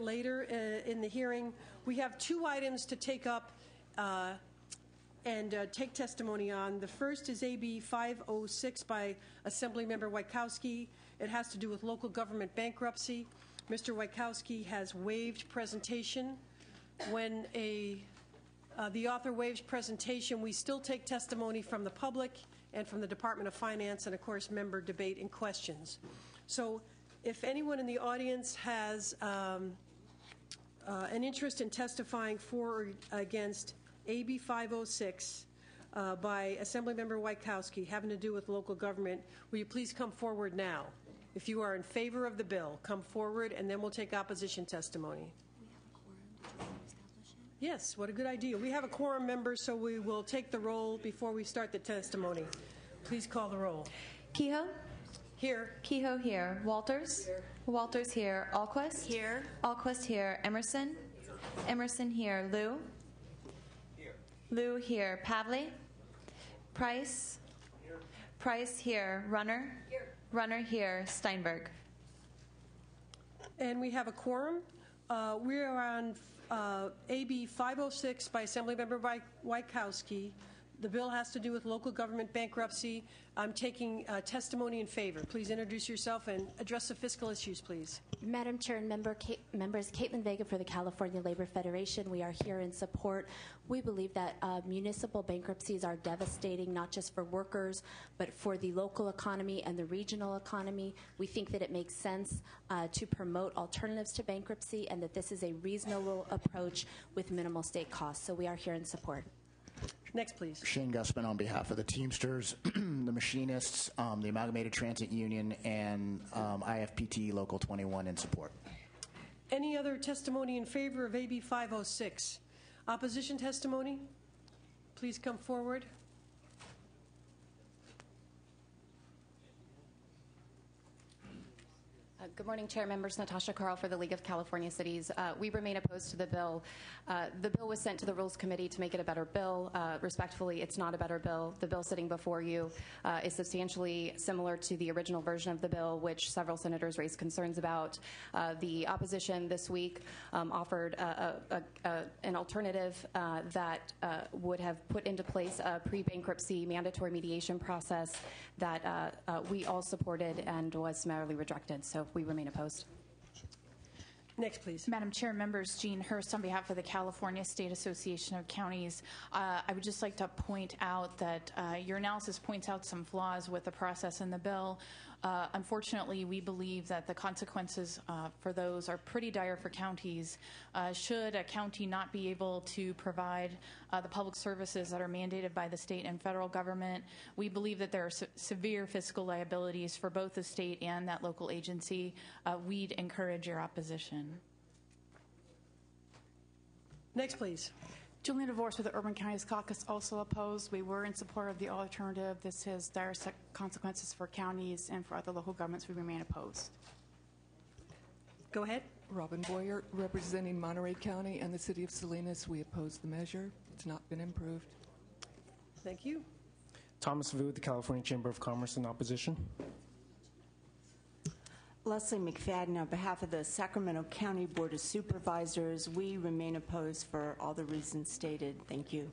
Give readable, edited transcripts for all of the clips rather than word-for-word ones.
later in the hearing. We have two items to take up and take testimony on. The first is AB 506 by Assemblymember Wajkowski. It has to do with local government bankruptcy. Mr. Wajkowski has waived presentation. When the author waives presentation, we still take testimony from the public and from the Department of Finance and, of course, member debate and questions. So if anyone in the audience has an interest in testifying for or against AB 506 by Assemblymember Wajkowski having to do with local government, will you please come forward now? If you are in favor of the bill, come forward, and then we'll take opposition testimony. We have a quorum. Did you want to establish it? Yes, what a good idea. We have a quorum, members, so we will take the roll before we start the testimony. Please call the roll. Kehoe? Here. Kehoe here. Walters? Here. Walters here. Alquist? Here. Alquist here. Emerson? Emerson here. Liu? Here. Liu here. Pavley? Price? Here. Price here. Runner? Here. Runner here. Steinberg? And we have a quorum. We are on AB 506 by Assemblymember Wajkowski. The bill has to do with local government bankruptcy. I'm taking testimony in favor. Please introduce yourself and address the fiscal issues, please. Madam Chair and members, Caitlin Vega for the California Labor Federation. We are here in support. We believe that municipal bankruptcies are devastating, not just for workers, but for the local economy and the regional economy. We think that it makes sense to promote alternatives to bankruptcy and that this is a reasonable approach with minimal state costs. So we are here in support. Next, please. Shane Gussman on behalf of the Teamsters, the Machinists, the Amalgamated Transit Union, and IFPT Local 21 in support. Any other testimony in favor of AB 506? Opposition testimony? Please come forward. Good morning, Chair, members. Natasha Carl for the League of California Cities. We remain opposed to the bill. The bill was sent to the Rules Committee to make it a better bill. Respectfully, it's not a better bill. The bill sitting before you is substantially similar to the original version of the bill, which several senators raised concerns about. The opposition this week offered an alternative that would have put into place a pre-bankruptcy mandatory mediation process that we all supported and was summarily rejected. So we remain opposed. Next, please. Madam Chair, members, Jean Hurst on behalf of the California State Association of Counties. I would just like to point out that your analysis points out some flaws with the process in the bill. Unfortunately, we believe that the consequences for those are pretty dire for counties. Should a county not be able to provide the public services that are mandated by the state and federal government, we believe that there are severe fiscal liabilities for both the state and that local agency. We'd encourage your opposition. Next, please. Julian DeVos with the Urban Counties Caucus, also opposed. We were in support of the alternative. This has dire consequences for counties and for other local governments. We remain opposed. Go ahead. Robin Boyer, representing Monterey County and the City of Salinas. We oppose the measure. It's not been improved. Thank you. Thomas Vu with the California Chamber of Commerce in opposition. Leslie McFadden on behalf of the Sacramento County Board of Supervisors. We remain opposed for all the reasons stated. Thank you.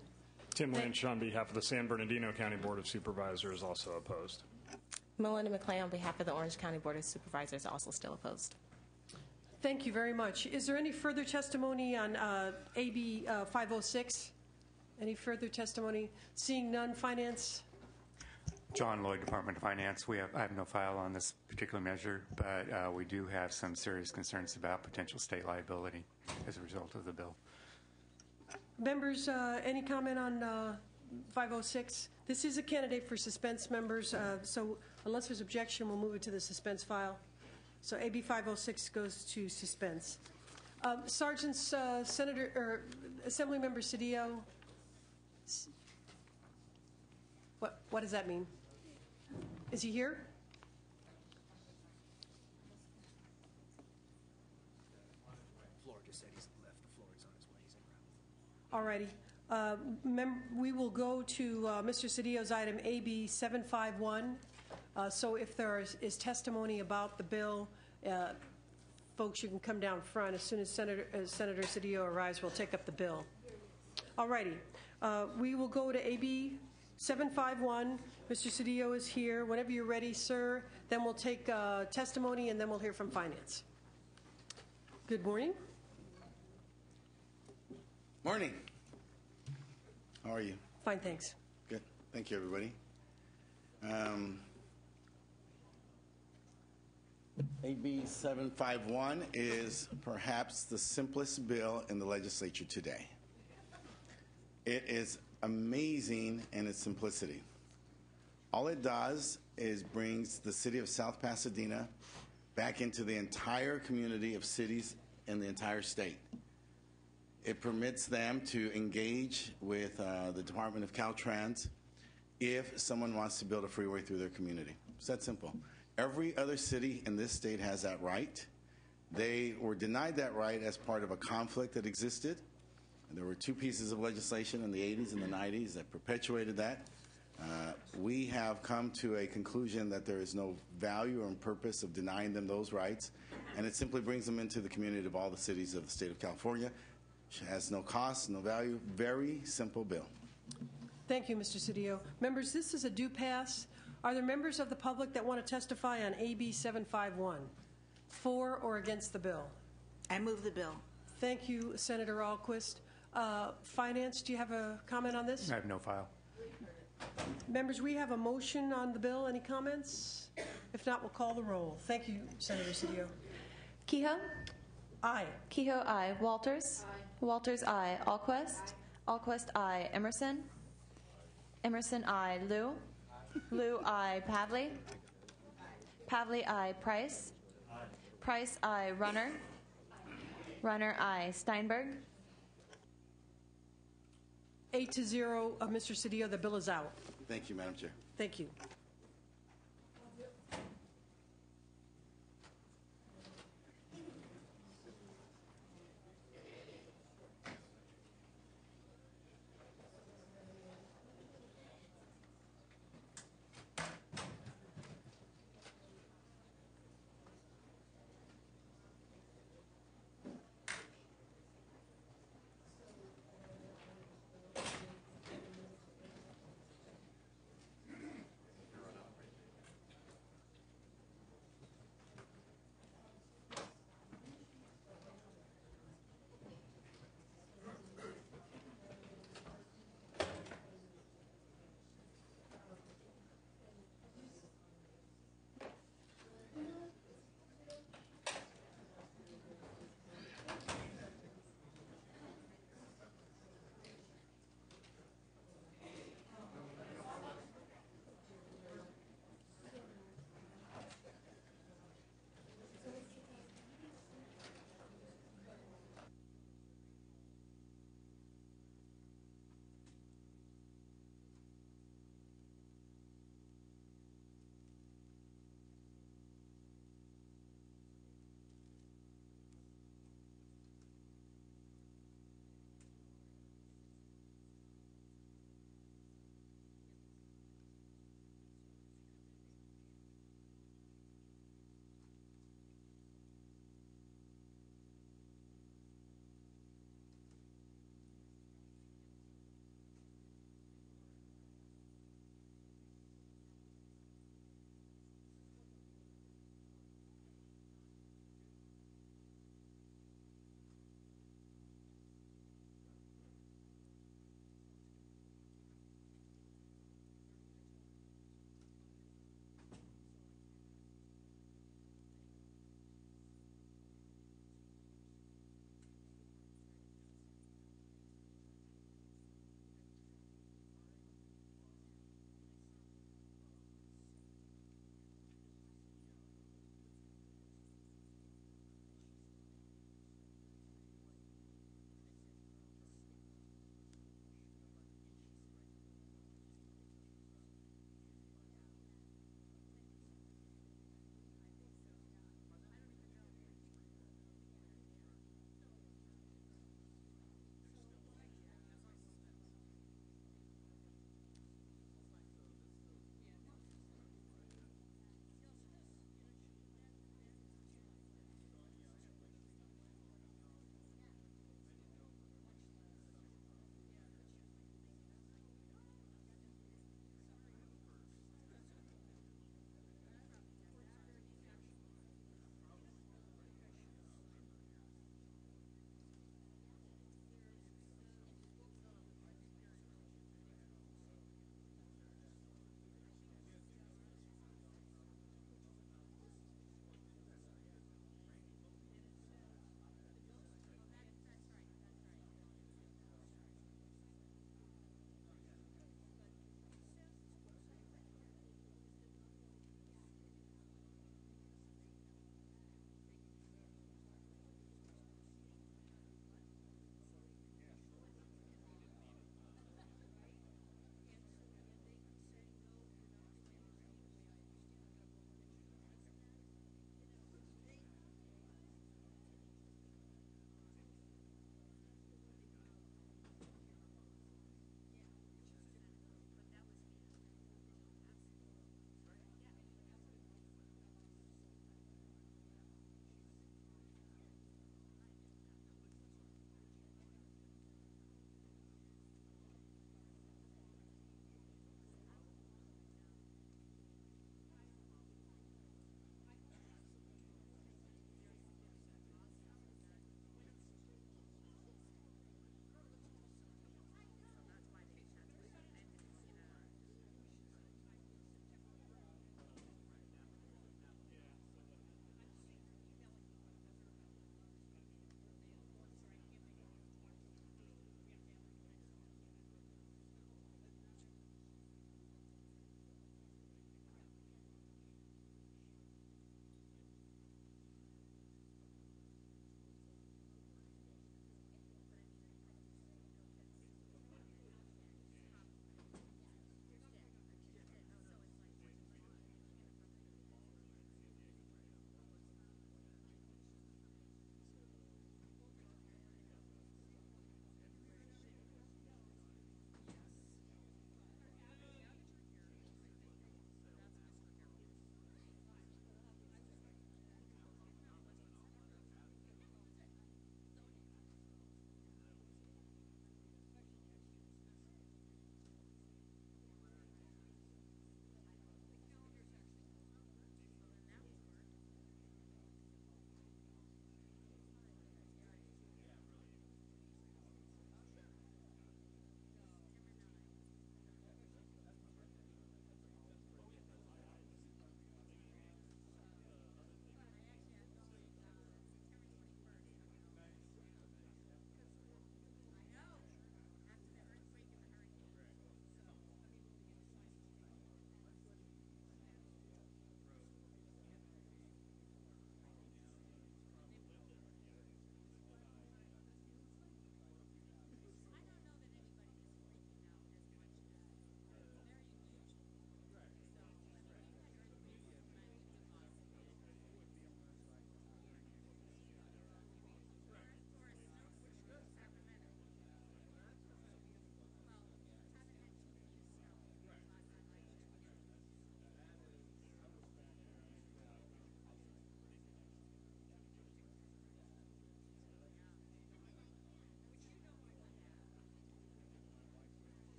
Tim Lynch on behalf of the San Bernardino County Board of Supervisors, also opposed. Melinda McClay on behalf of the Orange County Board of Supervisors, also still opposed. Thank you very much. Is there any further testimony on AB 506? Any further testimony? Seeing none, Finance? John Lloyd, Department of Finance. I have no file on this particular measure, but we do have some serious concerns about potential state liability as a result of the bill. Members, any comment on 506? This is a candidate for suspense, members, so unless there's objection, we'll move it to the suspense file. So AB 506 goes to suspense. Sergeants, Senator or Assemblymember Cedillo, what does that mean? Is he here? Floor just said he's left. The floor is on his way. He's en route. All righty. We will go to Mr. Cedillo's item AB 751. So if there is testimony about the bill, folks, you can come down front. As soon as Senator Cedillo arrives, we'll take up the bill. All righty. We will go to AB 751. Mr. Cedillo is here. Whenever you're ready, sir, then we'll take testimony, and then we'll hear from Finance. Good morning. Morning. How are you? Fine, thanks. Good. Thank you, everybody. AB 751 is perhaps the simplest bill in the legislature today. It is amazing in its simplicity. All it does is brings the city of South Pasadena back into the entire community of cities in the entire state. It permits them to engage with the Department of Caltrans if someone wants to build a freeway through their community. It's that simple. Every other city in this state has that right. They were denied that right as part of a conflict that existed. And there were two pieces of legislation in the 80s and the 90s that perpetuated that. We have come to a conclusion that there is no value or purpose of denying them those rights, and it simply brings them into the community of all the cities of the state of California. It has no cost, no value. Very simple bill. Thank you, Mr. Cedillo. Members, this is a due pass. Are there members of the public that want to testify on AB 751, for or against the bill? I move the bill. Thank you, Senator Alquist. Finance, do you have a comment on this? I have no file. Members, we have a motion on the bill. Any comments? If not, we'll call the roll. Thank you, Senator Cedillo. Kehoe? Aye. Kehoe, aye. Walters? Aye. Walters, aye. Alquist? Alquist, aye. Emerson? Emerson, aye. Liu? Liu, aye. Pavley? Pavley, aye. Price? Price, aye. Runner? Runner, aye. Steinberg? 8-0, Mr. Cedillo, the bill is out. Thank you, Madam Chair. Thank you.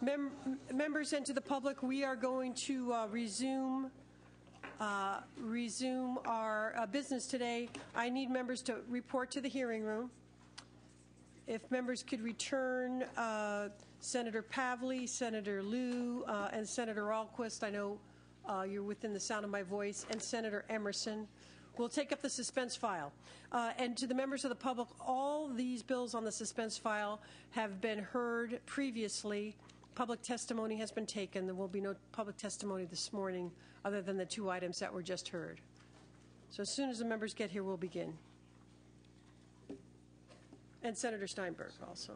Members and to the public, we are going to resume our business today. I need members to report to the hearing room. If members could return Senator Pavley, Senator Liu, and Senator Alquist. I know you're within the sound of my voice, and Senator Emerson. We'll take up the suspense file. And to the members of the public, all these bills on the suspense file have been heard previously. Public testimony has been taken. There will be no public testimony this morning other than the 2 items that were just heard. So as soon as the members get here, we'll begin. And Senator Steinberg also.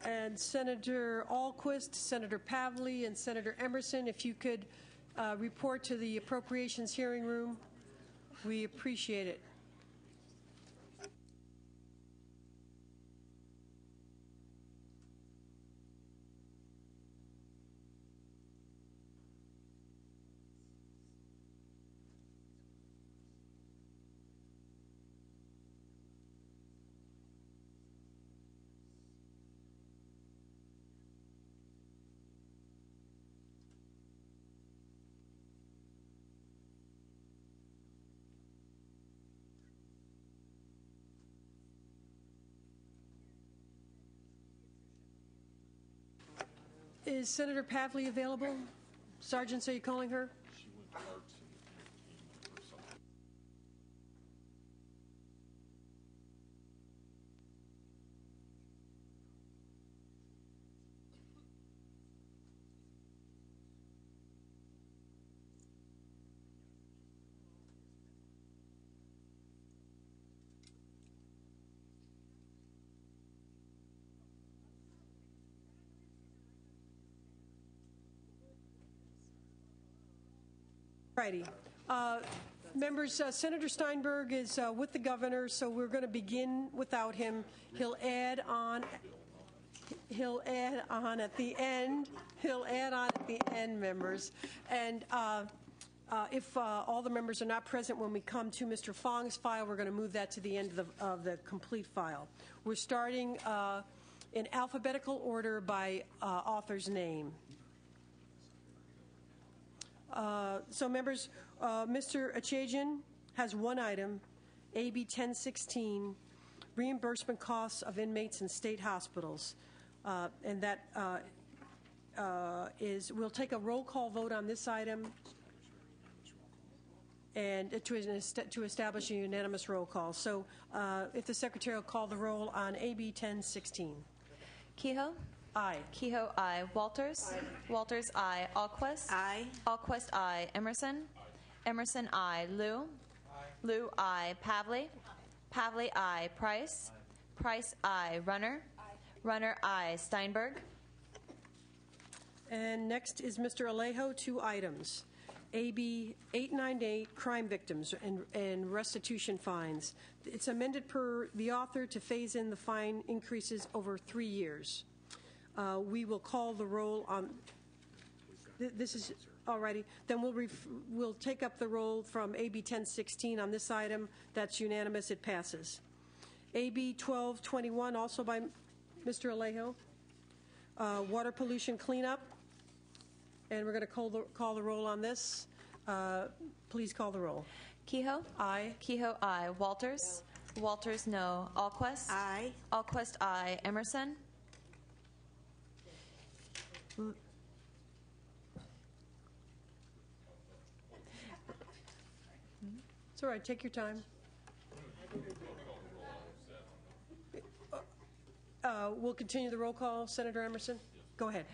And Senator Alquist, Senator Pavley, and Senator Emerson, if you could report to the Appropriations hearing room, we appreciate it. Is Senator Pavley available? Sergeant, are you calling her? Righty. Members, Senator Steinberg is with the governor, so we're going to begin without him. He'll add on at the end. He'll add on at the end, members. And if all the members are not present when we come to Mr. Fong's file, we're going to move that to the end of the complete file. We're starting in alphabetical order by author's name. So, members, Mr. Achajian has 1 item, AB 1016, reimbursement costs of inmates in state hospitals. And that we'll take a roll call vote on this item and to establish a unanimous roll call. So, if the Secretary will call the roll on AB 1016. Kehoe? Aye. Kehoe, aye. Walters? Aye. Walters, aye. Alquist? Aye. Alquist, aye. Emerson? Emerson, aye. Liu? Aye. Liu, aye. Pavley? Pavley, aye. Price? Price, aye. Runner? Aye. Runner, aye. Steinberg? And next is Mr. Alejo, 2 items. AB 898, crime victims and restitution fines. It's amended per the author to phase in the fine increases over 3 years. We will call the roll on. This is alrighty. Then we'll take up the roll from AB 1016 on this item. That's unanimous. It passes. AB 1221, also by Mr. Alejo. Water pollution cleanup. And we're going to call the roll on this. Please call the roll. Kehoe? Aye. Kehoe, aye. Walters? Walters, no. Alquist? Aye. Alquist, aye. Emerson? It's all right. Take your time. We'll continue the roll call. Senator Emerson, go ahead.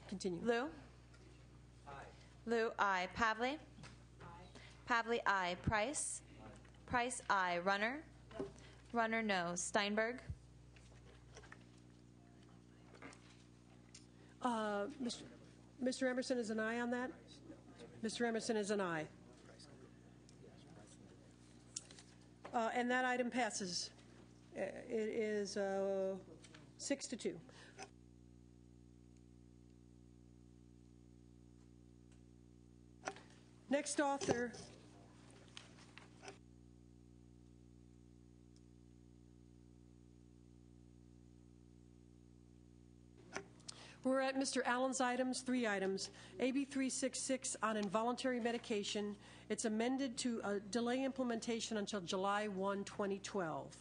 Continue. Lou? Aye. Lou, aye. Pavley? Aye. Pavley, aye. Price? Aye. Price, aye. Runner? No. Runner, no. Steinberg? Mr. Emerson is an aye on that? Mr. Emerson is an aye. And that item passes. It is 6-2. Next author. We're at Mr. Allen's items, 3 items. AB 366 on involuntary medication. It's amended to delay implementation until July 1, 2012.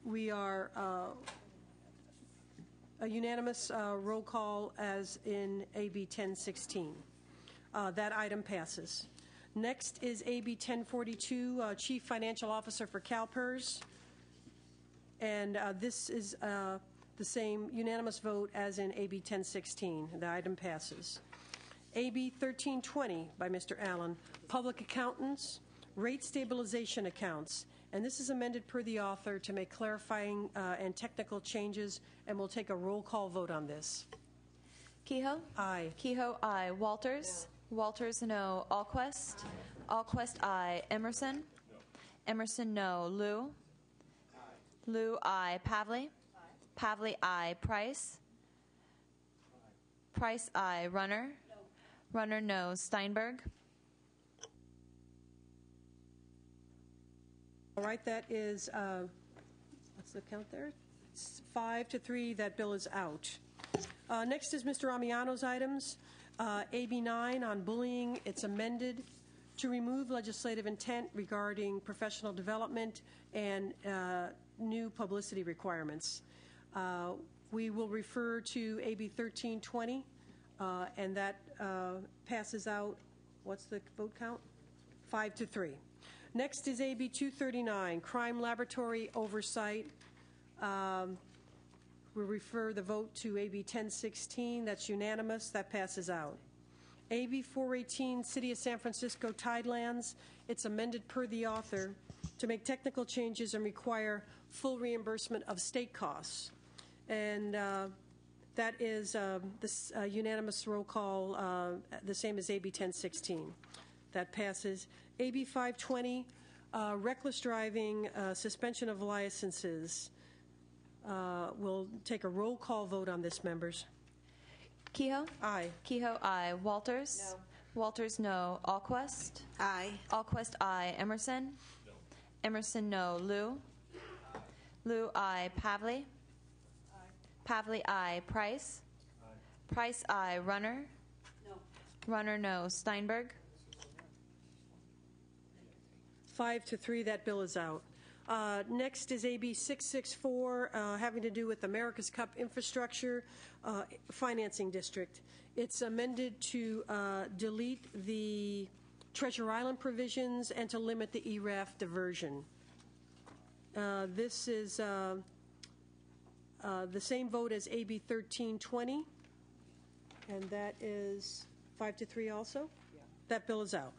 We are a unanimous roll call as in AB 1016. That item passes. Next is AB 1042, Chief Financial Officer for CalPERS. And this is the same unanimous vote as in AB 1016. The item passes. AB 1320 by Mr. Allen, Public Accountants, Rate Stabilization Accounts. And this is amended per the author to make clarifying and technical changes, and we'll take a roll call vote on this. Kehoe? Aye. Kehoe, aye. Walters? No. Walters, no. Alquist? Alquist, aye. Emerson? No. Emerson, no. Lou? Aye. Lou, aye. Pavley? Aye. Pavley, aye. Price? Aye. Price, aye. Runner? No. Runner, no. Steinberg? All right, that is, what's the count there? It's 5-3, that bill is out. Next is Mr. Amiano's items. AB 9 on bullying, it's amended to remove legislative intent regarding professional development and new publicity requirements. We will refer to AB 1320, and that passes out, what's the vote count? 5-3. Next is AB 239, Crime Laboratory Oversight. We'll refer the vote to AB 1016. That's unanimous. That passes out. AB 418, City of San Francisco Tidelands. It's amended per the author to make technical changes and require full reimbursement of state costs. And that is this unanimous roll call, the same as AB 1016. That passes. AB 520, reckless driving, suspension of licenses. We'll take a roll call vote on this, members. Kehoe? Aye. Kehoe, aye. Walters? No. Walters, no. Alquist? Aye. Alquist, aye. Emerson? No. Emerson, no. Lou? Aye. Lou, aye. Pavley? Aye. Pavley, aye. Price? Aye. Price, aye. Runner? No. Runner, no. Steinberg? 5-3, that bill is out. Next is AB 664, having to do with America's Cup Infrastructure Financing District. It's amended to delete the Treasure Island provisions and to limit the ERAF diversion. This is the same vote as AB 1320, and that is 5-3 also? Yeah. That bill is out.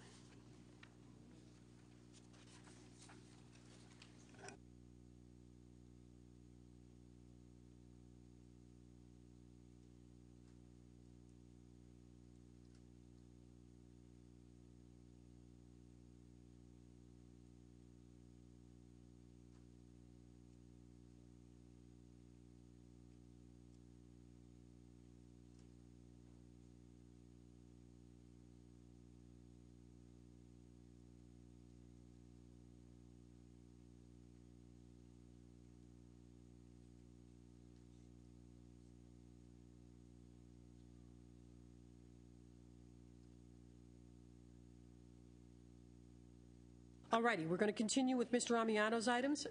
All righty, we're going to continue with Mr. Amiano's items.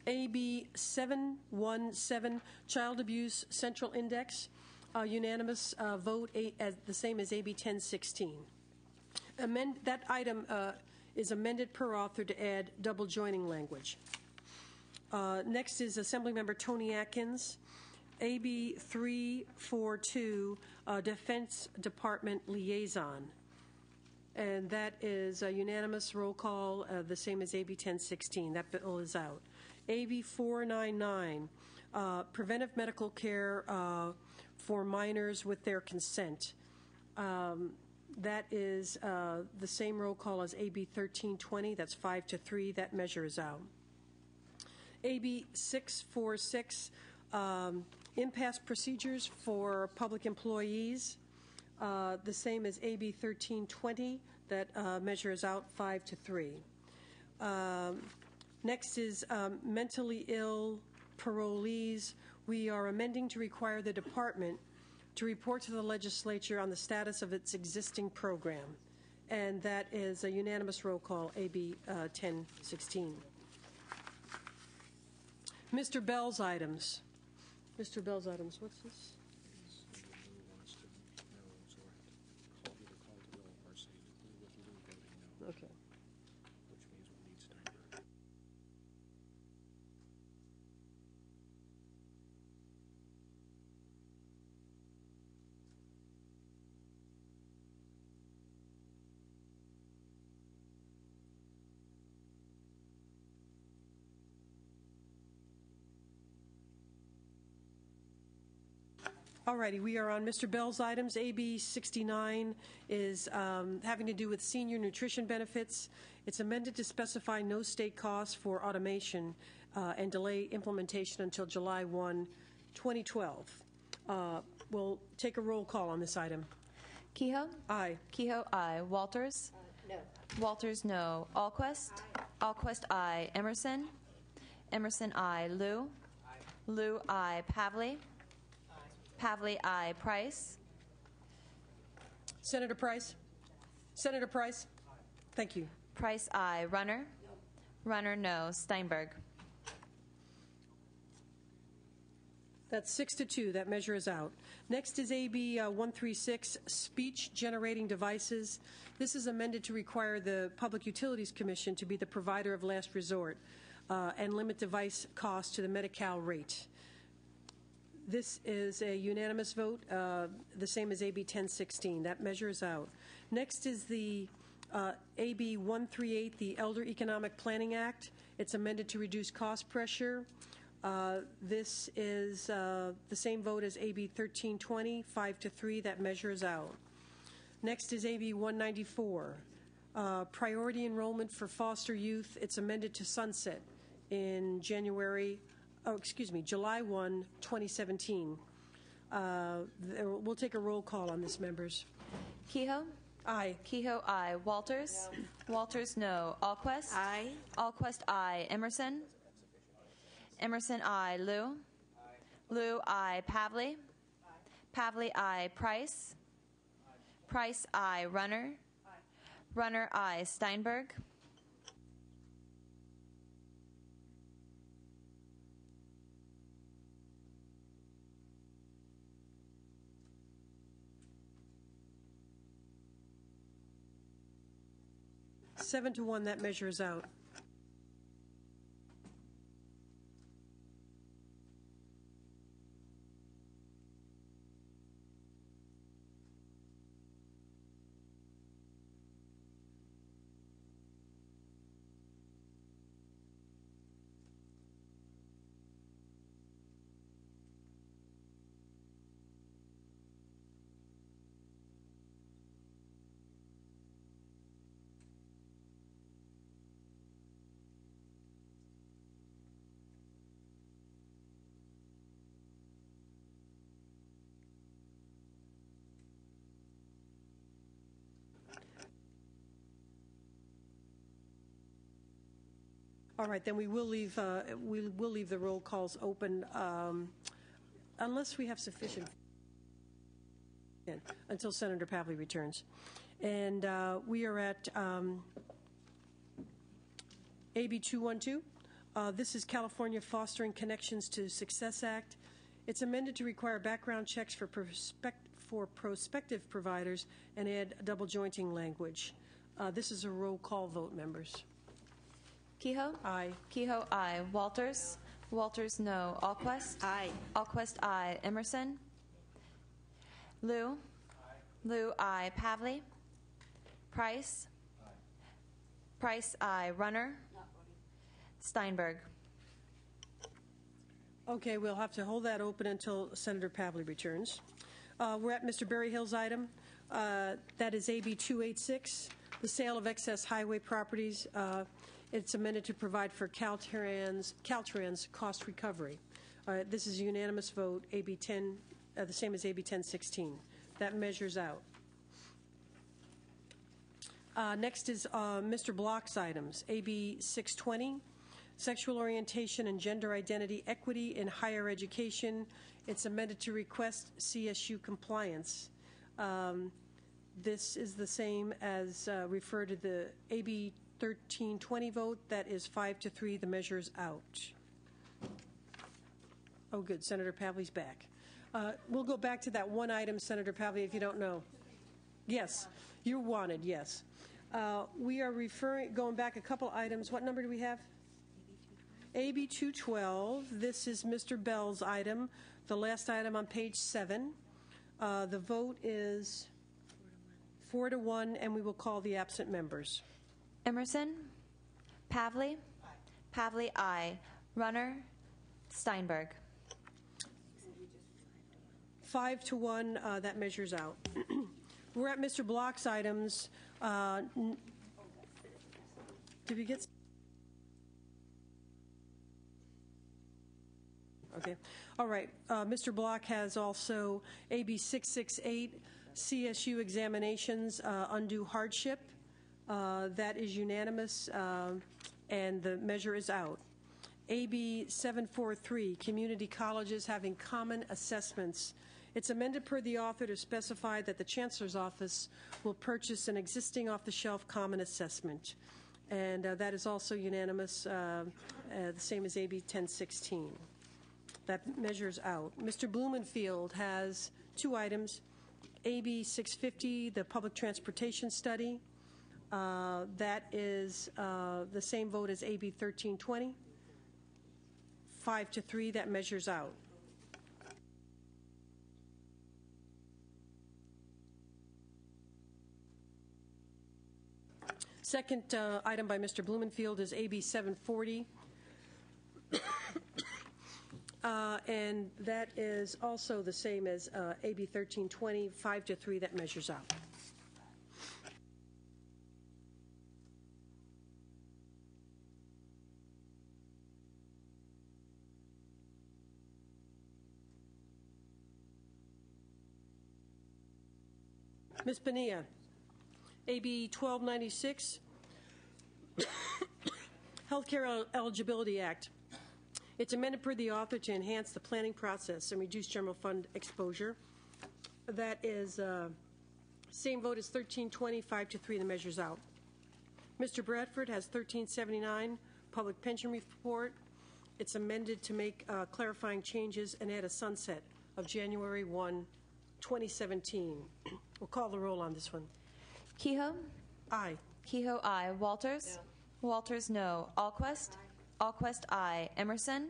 AB 717, Child Abuse Central Index, unanimous vote, the same as AB 1016. That item is amended per author to add double joining language. Next is Assemblymember Tony Atkins, AB 342, Defense Department Liaison. And that is a unanimous roll call, the same as AB 1016. That bill is out. AB 499, preventive medical care for minors with their consent. That is the same roll call as AB 1320. That's 5-3. That measure is out. AB 646, impasse procedures for public employees. The same as AB 1320. That measure is out 5-3. Next is mentally ill parolees. We are amending to require the department to report to the legislature on the status of its existing program. And that is a unanimous roll call, AB 1016. Mr. Bell's items. Mr. Bell's items, what's this? Okay. All righty, we are on Mr. Bell's items. AB 69 is having to do with senior nutrition benefits. It's amended to specify no state costs for automation and delay implementation until July 1, 2012. We'll take a roll call on this item. Kehoe? Aye. Kehoe, aye. Walters? No. Walters, no. Alquist? Alquist, aye. Emerson? Emerson, aye. Liu? Liu, aye. Pavley? Pavley, aye. Price? Senator Price? Senator Price? Thank you. Price, aye. Runner? Runner, no. Steinberg? That's 6-2. That measure is out. Next is AB 136, speech generating devices. This is amended to require the Public Utilities Commission to be the provider of last resort and limit device costs to the Medi-Cal rate. This is a unanimous vote, the same as AB 1016. That measure is out. Next is the AB 138, the Elder Economic Planning Act. It's amended to reduce cost pressure. This is the same vote as AB 1320, 5-3. That measure is out. Next is AB 194, priority enrollment for foster youth. It's amended to sunset in July 1, 2017. We'll take a roll call on this, members. Kehoe? Aye. Kehoe, aye. Walters? No. Walters, no. Alquist? Aye. Alquist, aye. Emerson? Emerson, aye. Liu? Aye. Liu, aye. Pavley? Aye. Pavley, aye. Price? Aye. Price, aye. Runner? Aye. Runner, aye. Steinberg? Seven to 1, that measure is out. All right, then we will leave the roll calls open unless we have sufficient until Senator Pavley returns. And we are at AB 212. This is California Fostering Connections to Success Act. It's amended to require background checks for prospective providers and add double jointing language. This is a roll call vote, members. Kehoe? Aye. Kehoe, aye. Walters? Walters, no. Alquist? Aye. Alquist, aye. Emerson? Lou? Lou, aye. Pavley? Price? Price, aye. Runner? Steinberg? Okay, we'll have to hold that open until Senator Pavley returns. We're at Mr. Berryhill's item. That is AB 286, the sale of excess highway properties. It's amended to provide for Caltrans cost recovery. This is a unanimous vote, AB 10, the same as AB 1016. That measures out. Next is Mr. Block's items, AB 620, sexual orientation and gender identity equity in higher education. It's amended to request CSU compliance. This is the same as referred to the AB 1320 vote. That is 5-3. The measure is out. Oh, good. Senator Pavley's back. We'll go back to that one item, Senator Pavley, if you don't know. Yes, you're wanted, yes. We are going back a couple items. What number do we have? AB 212. This is Mr. Bell's item, the last item on page 7. The vote is 4-1, and we will call the absent members. Emerson? Pavley? Pavley, aye. Runner? Steinberg? 5-1, that measures out. We're at Mr. Block's items. Did we get? Okay. All right. Mr. Block has also AB 668, CSU examinations, undue hardship. That is unanimous, and the measure is out. AB 743, community colleges having common assessments. It's amended per the author to specify that the Chancellor's Office will purchase an existing off-the-shelf common assessment. And that is also unanimous, the same as AB 1016. That measures out. Mr. Blumenfield has 2 items. AB 650, the public transportation study. That is the same vote as AB 1320. 5-3, that measures out. Second item by Mr. Blumenfield is AB 740. And that is also the same as AB 1320, 5-3, that measures out. Ms. Bonilla, AB 1296, Healthcare Eligibility Act. It's amended per the author to enhance the planning process and reduce general fund exposure. That is same vote as 1320, 5-3, the measures out. Mr. Bradford has 1379, public pension report. It's amended to make clarifying changes and add a sunset of January 1, 2017. We'll call the roll on this one. Kehoe? Aye. Kehoe, aye. Walters? No. Walters, no. Alquist? Aye. Alquist, aye. Emerson?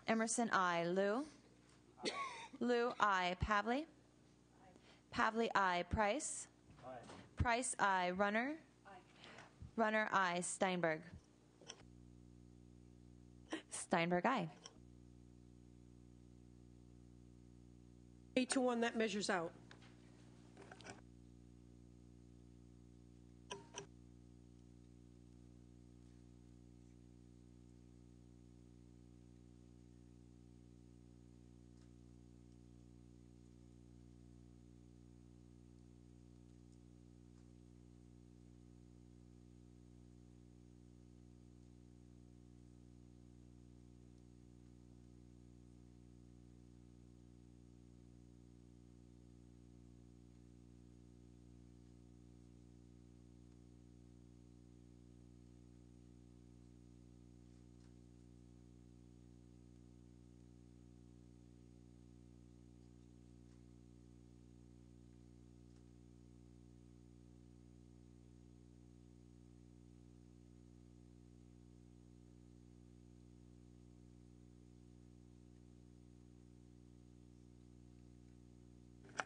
Emerson, aye. Lou? Lou, aye. Pavley? Pavley, aye. Price? Aye. Price, aye. Runner? Aye. Runner, aye. Steinberg? Steinberg, aye. 8-1, that measures out.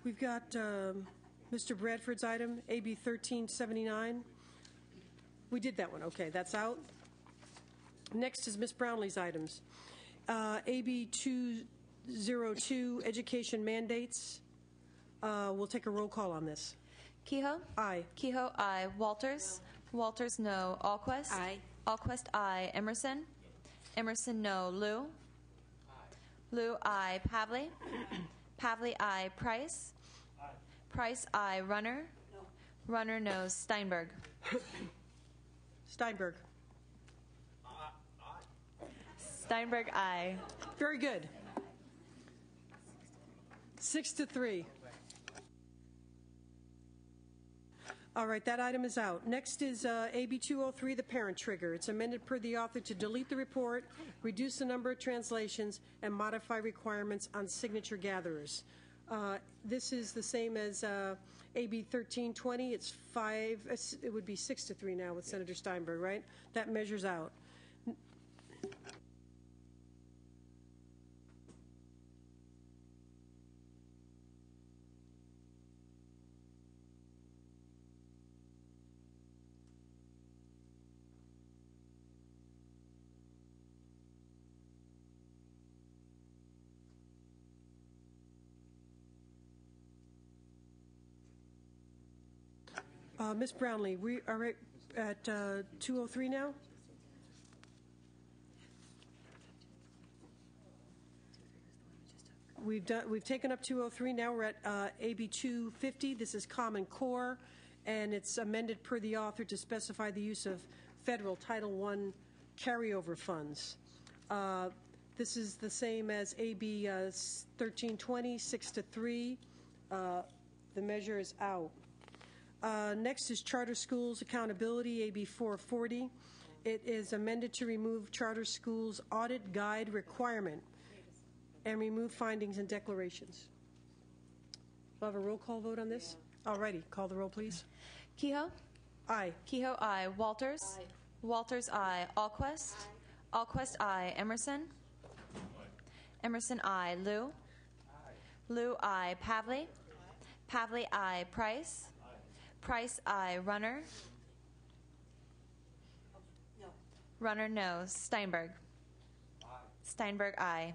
We've got Mr. Bradford's item, AB 1379. We did that one. Okay, that's out. Next is Ms. Brownlee's items. AB 202, education mandates. We'll take a roll call on this. Kehoe? Aye. Kehoe, aye. Walters? Walters, no. Alquist? Aye. Alquist, aye. Emerson? Emerson, no. Lou? Lou, aye. Pavley? Pavley, aye. Price? Price, aye. Runner? Runner, no. Steinberg? Steinberg. Steinberg, aye. Very good. 6-3. All right, that item is out. Next is AB 203, the parent trigger. It's amended per the author to delete the report, reduce the number of translations, and modify requirements on signature gatherers. This is the same as AB 1320. It's 5. It would be 6-3 now with Senator Steinberg, right? That measures out. Ms. Brownlee, we are at 203 now? We've taken up 203. Now we're at AB 250. This is Common Core, and it's amended per the author to specify the use of federal Title I carryover funds. This is the same as AB 1320, 6-3. The measure is out. Next is Charter Schools Accountability, AB 440. It is amended to remove Charter Schools Audit Guide requirement and remove findings and declarations. We'll have a roll call vote on this? All righty. Call the roll, please. Kehoe? Aye. Kehoe, aye. Walters? Aye. Walters, aye. Alquist? Aye. Alquist, aye. Emerson? Aye. Emerson, aye. Lou? Aye. Lou, aye. Pavley? Aye. Pavley, aye. Price? Price, aye. Runner? No. Runner, no. Steinberg? Aye. Steinberg, aye.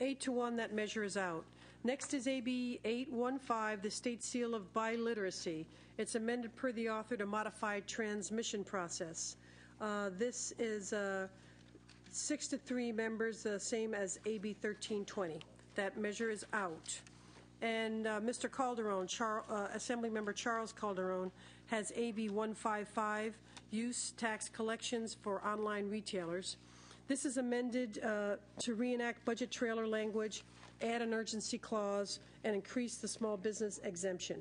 8-1, that measure is out. Next is AB 815, the State Seal of Biliteracy. It's amended per the author to modify transmission process. This is 6-3 members, the same as AB 1320. That measure is out. And Mr. Calderon, Assemblymember Charles Calderon, has AB 155, use tax collections for online retailers. This is amended to reenact budget trailer language, add an urgency clause, and increase the small business exemption.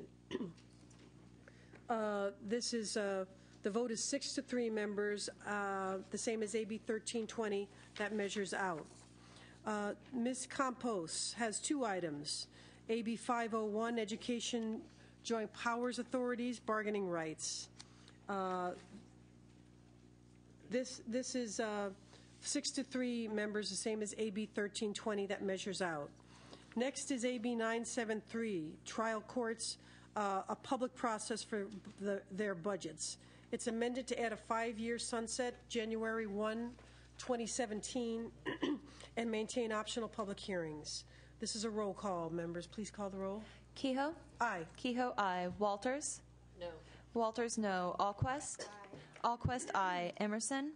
This is the vote is 6-3 members, the same as AB 1320. That measures out. Ms. Campos has two items. AB 501, Education Joint Powers Authorities, Bargaining Rights. This is 6-3 members, the same as AB 1320. That measures out. Next is AB 973, Trial Courts, a public process for their budgets. It's amended to add a 5-year sunset, January 1, 2017, and maintain optional public hearings. This is a roll call. Members, please call the roll. Kehoe? Aye. Kehoe, aye. Walters? No. Walters, no. Alquist? Aye. Alquist, aye. Emerson?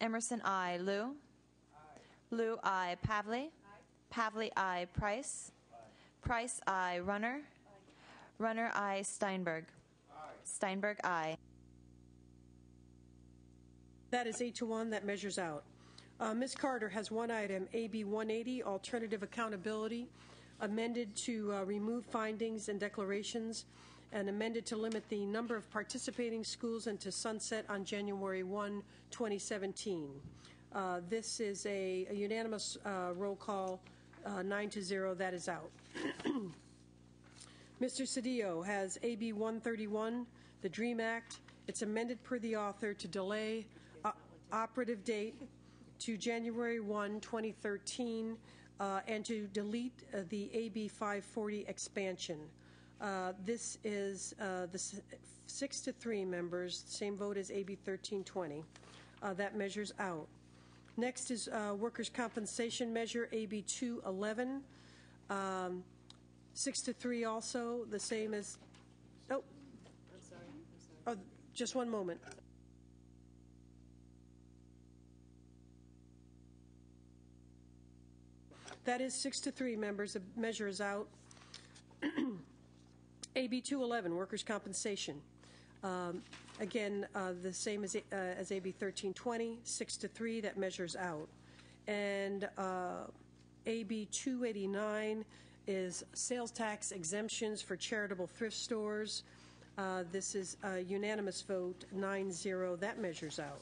Emerson, aye. Lou? Aye. Lou, aye. Pavley? Aye. Pavley, aye. Price? Aye. Price, aye. Runner? Aye. Runner, aye. Steinberg? Aye. Steinberg, aye. That is 8-1. That measures out. Ms. Carter has one item, AB 180, Alternative Accountability, amended to remove findings and declarations, and amended to limit the number of participating schools and to sunset on January 1, 2017. This is a unanimous roll call, 9-0. That is out. Mr. Cedillo has AB 131, the DREAM Act. It's amended per the author to delay operative date to January 1, 2013, and to delete the AB 540 expansion. This is the 6-3 members, same vote as AB 1320. That measures out. Next is workers' compensation measure, AB 211. 6-3 also, the same as, oh, I'm sorry. Oh, just one moment. That is 6-3 members. The measure is out. AB 211, workers' compensation. Again, the same as AB 1320, 6-3. That measures out. And AB 289 is sales tax exemptions for charitable thrift stores. This is a unanimous vote, 9-0. That measures out.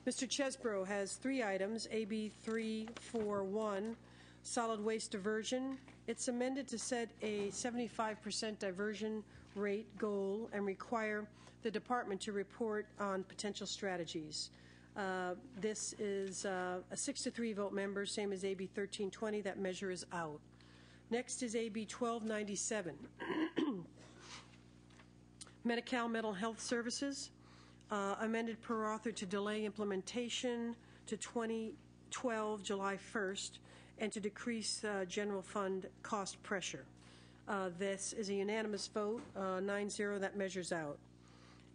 Mr. Chesbrough has 3 items, AB 341, solid waste diversion. It's amended to set a 75% diversion rate goal and require the department to report on potential strategies. This is a 6-3 vote members, same as AB 1320. That measure is out. Next is AB 1297. Medi-Cal Mental Health Services, amended per author to delay implementation to 2012, July 1st, and to decrease general fund cost pressure. This is a unanimous vote, 9-0. That measures out.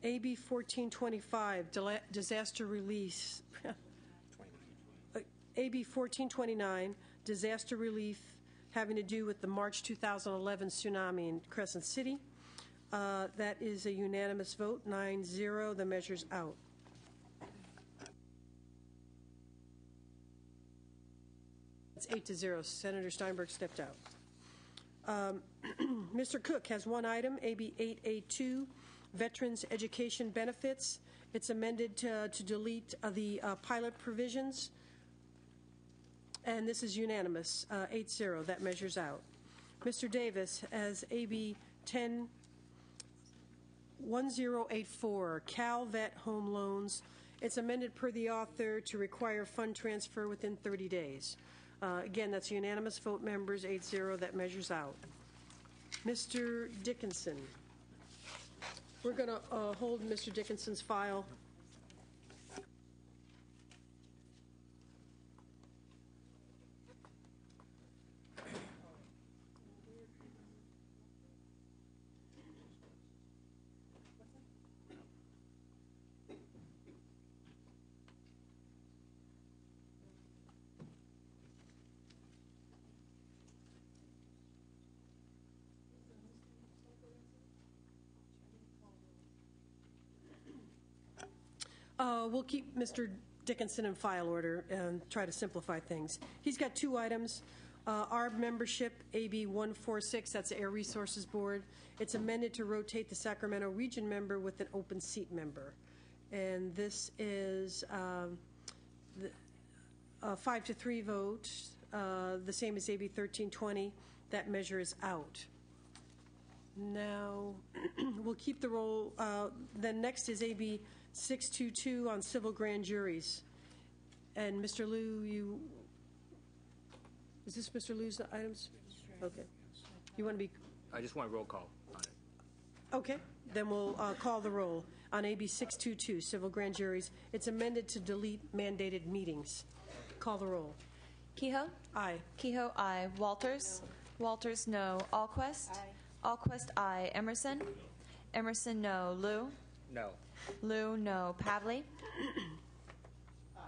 AB 1425, disaster release. AB 1429, disaster relief having to do with the March 2011 tsunami in Crescent City. That is a unanimous vote, 9-0. The measure's out. It's 8-0. Senator Steinberg stepped out. Mr. Cook has 1 item, AB 882, Veterans Education Benefits. It's amended to delete the pilot provisions. And this is unanimous, 8-0. That measures out. Mr. Davis has AB 1084, Cal Vet Home Loans. It's amended per the author to require fund transfer within 30 days. Again, that's unanimous vote, members, 8-0. That measures out. Mr. Dickinson. We're going to hold Mr. Dickinson's file. We'll keep Mr. Dickinson in file order and try to simplify things. He's got 2 items. ARB membership, AB 146, that's the Air Resources Board. It's amended to rotate the Sacramento region member with an open seat member. And this is a 5-3 vote, the same as AB 1320. That measure is out. Now, we'll keep the roll. Then next is AB 622 on civil grand juries. And Mr. Liu, is this Mr. Liu's items? Okay. You want to be? I just want a roll call on it. Okay. Then we'll call the roll on AB 622, civil grand juries. It's amended to delete mandated meetings. Call the roll. Kehoe? Aye. Kehoe, aye. Walters? No. Walters, no. Allquist? Aye. Allquist, aye. Emerson? Emerson, no. Liu? No. Liu, no. Pavley? Aye.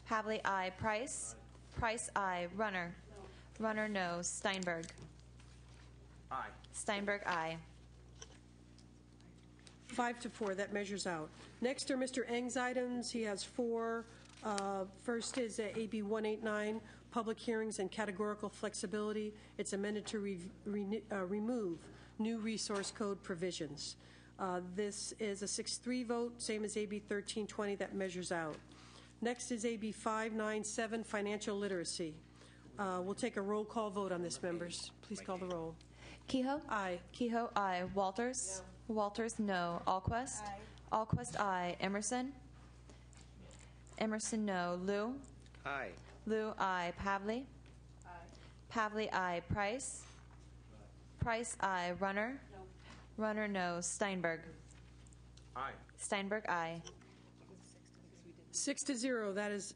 Pavley, aye. Price? Price, aye. Runner? Runner, no. Steinberg? Aye. Steinberg, aye. 5-4, that measures out. Next are Mr. Eng's items. He has 4. First is AB 189, public hearings and categorical flexibility. It's amended to remove new resource code provisions. This is a 6-3 vote, same as AB 1320. That measures out. Next is AB 597, financial literacy. We'll take a roll call vote on this, members. Please call the roll. Kehoe? Aye. Kehoe, aye. Walters? No. Walters, no. Allquist? Aye. Allquist, aye. Emerson? Emerson, no. Liu? Aye. Liu, aye. Pavley? Aye. Pavley, aye. Price? Price, aye. Runner? Runner, no. Steinberg? Aye. Steinberg, aye. 6-0, that is,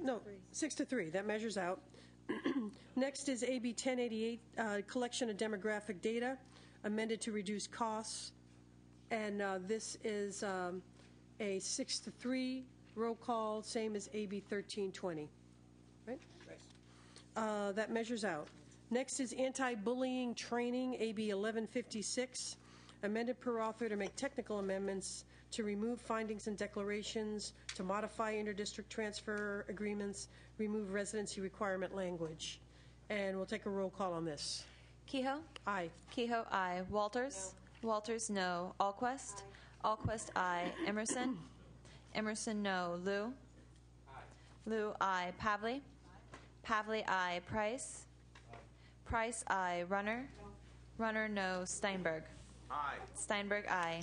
no, 6-3, that measures out. Next is AB 1088, collection of demographic data, amended to reduce costs. And this is a 6-3 roll call, same as AB 1320. Right? That measures out. Next is anti-bullying training, AB 1156, amended per author to make technical amendments to remove findings and declarations, to modify interdistrict transfer agreements, remove residency requirement language. And we'll take a roll call on this. Kehoe? Aye. Kehoe, aye. Walters? No. Walters, no. Alquist? Aye. Alquist, aye. Emerson? Emerson, no. Lou? Aye. Lou, aye. Pavley? Pavley, aye. Price? Aye. Price, aye. Runner? No. Runner, no. Steinberg? Aye. Steinberg, aye.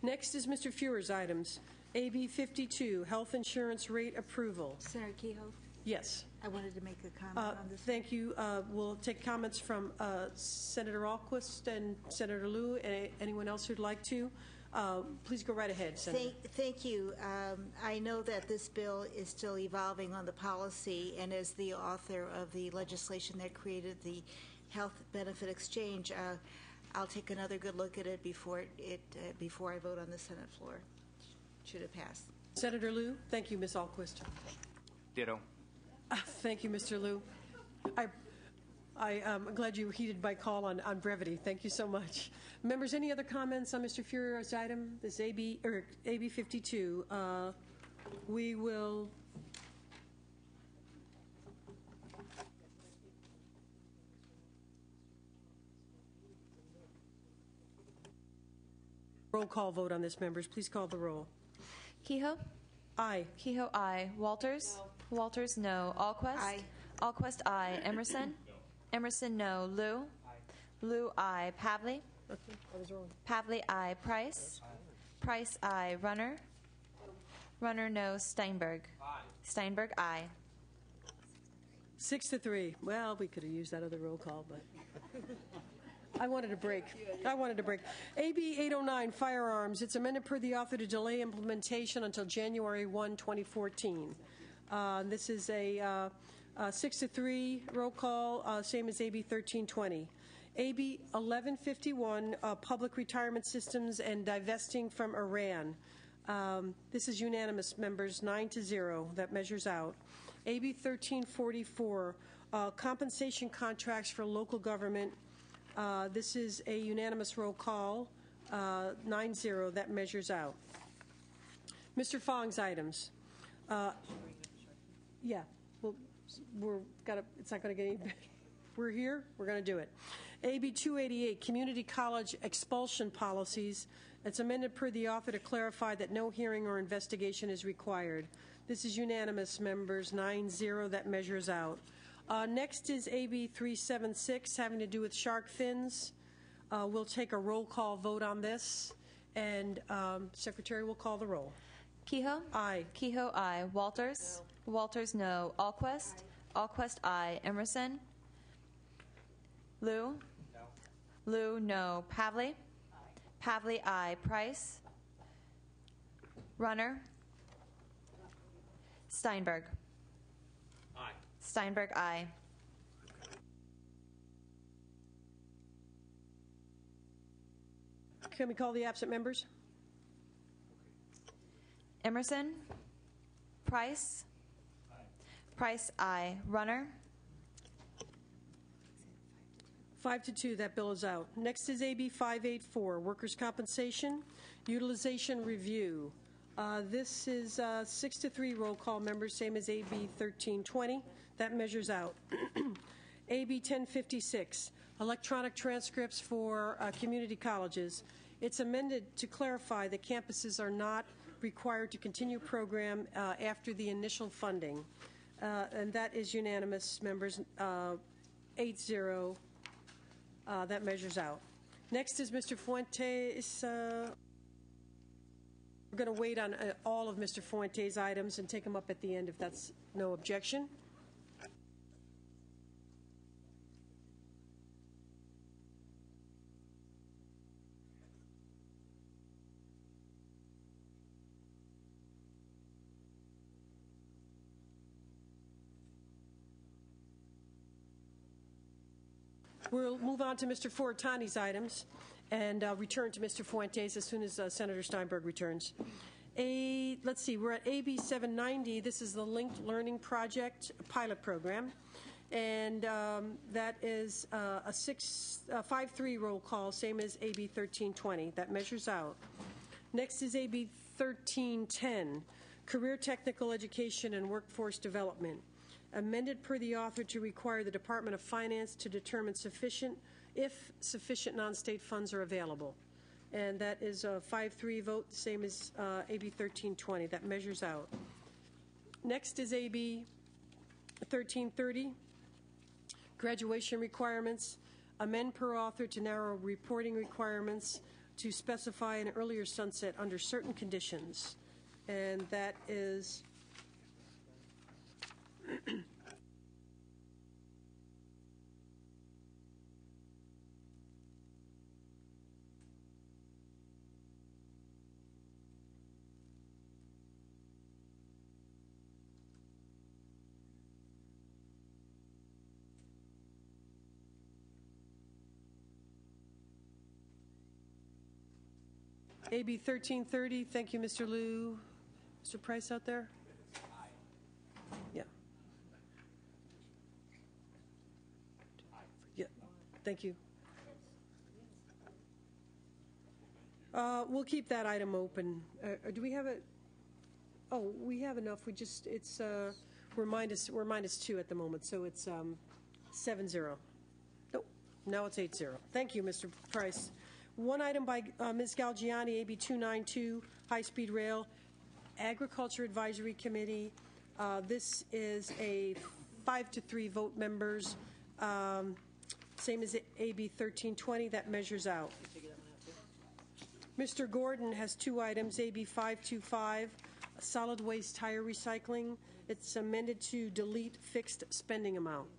Next is Mr. Feuer's items. AB 52, health insurance rate approval. Senator Kehoe? Yes. I wanted to make a comment on this. Thank you. We'll take comments from Senator Alquist and Senator Liu. Anyone else who'd like to? Please go right ahead, Senator. Thank you. I know that this bill is still evolving on the policy, and as the author of the legislation that created the health benefit exchange, I'll take another good look at it before I vote on the Senate floor. Should it pass? Senator Liu. Thank you, Ms. Alquist. Ditto. Thank you, Mr. Liu. I'm glad you heeded my call on brevity. Thank you so much. Members, any other comments on Mr. Feuer's item? This AB 52. We will. Roll call vote on this, members. Please call the roll. Kehoe? Aye. Kehoe, aye. Walters? No. Walters, no. Alquist? Aye. Alquist, aye. Emerson? No. Emerson, no. Lou? Aye. Lou, aye. Pavley? Okay, I was wrong. Pavley, aye. Price? Aye. Price, aye. Runner? No. Runner, no. Steinberg? Aye. Steinberg, aye. 6-3. Well, we could have used that other roll call, but I wanted a break. AB 809, firearms. It's amended per the author to delay implementation until January 1, 2014. This is a 6-3 roll call, same as AB 1320. AB 1151, public retirement systems and divesting from Iran. This is unanimous, members, 9-0. That measures out. AB 1344, compensation contracts for local government. This is a unanimous roll call, 9-0. That measures out. Mr. Fong's items. Yeah, well, it's not going to get any better. We're here. We're going to do it. AB 288, community college expulsion policies. It's amended per the author to clarify that no hearing or investigation is required. This is unanimous, members, 9-0. That measures out. Next is AB 376, having to do with shark fins. We'll take a roll call vote on this, and Secretary will call the roll. Kehoe? Aye. Kehoe, aye. Walters? No. Walters, no. Alquist? Aye. Alquist, aye. Emerson? Lou? No. Lou, no. Pavley? Aye. Pavley, aye. Price? Runner? Steinberg? Aye. Steinberg, aye. Can we call the absent members? Emerson? Price? Aye. Price, aye. Runner? 5-2, that bill is out. Next is AB 584, workers' compensation, utilization review. This is 6-3 roll call, members, same as AB 1320. That measures out. AB 1056, electronic transcripts for community colleges. It's amended to clarify that campuses are not required to continue program after the initial funding. And that is unanimous, members, 8-0. That measures out. Next is Mr. Fuentes. We're going to wait on all of Mr. Fuentes' items and take them up at the end if that's no objection. We'll move on to Mr. Fortani's items and return to Mr. Fuentes as soon as Senator Steinberg returns. Let's see, we're at AB 790. This is the Linked Learning Project pilot program. And that is a 5-3 roll call, same as AB 1320. That measures out. Next is AB 1310, Career Technical Education and Workforce Development. Amended per the author to require the Department of Finance to determine if sufficient non-state funds are available. And that is a 5-3 vote, same as AB 1320. That measures out. Next is AB 1330, Graduation Requirements. Amend per author to narrow reporting requirements to specify an earlier sunset under certain conditions. And that is AB 1330. Thank you, Mr. Liu. Mr. Price out there? Yeah. Yeah. Thank you. We'll keep that item open. Do we have it? Oh, we have enough. We're minus 2 at the moment, so it's 7-0. Nope. Now it's 8-0. Thank you, Mr. Price. One item by Ms. Galgiani, AB 292, High-Speed Rail, Agriculture Advisory Committee. This is a 5-3 vote, members. Same as AB 1320. That measures out. Mr. Gordon has 2 items, AB 525, Solid Waste Tire Recycling. It's amended to delete fixed spending amount.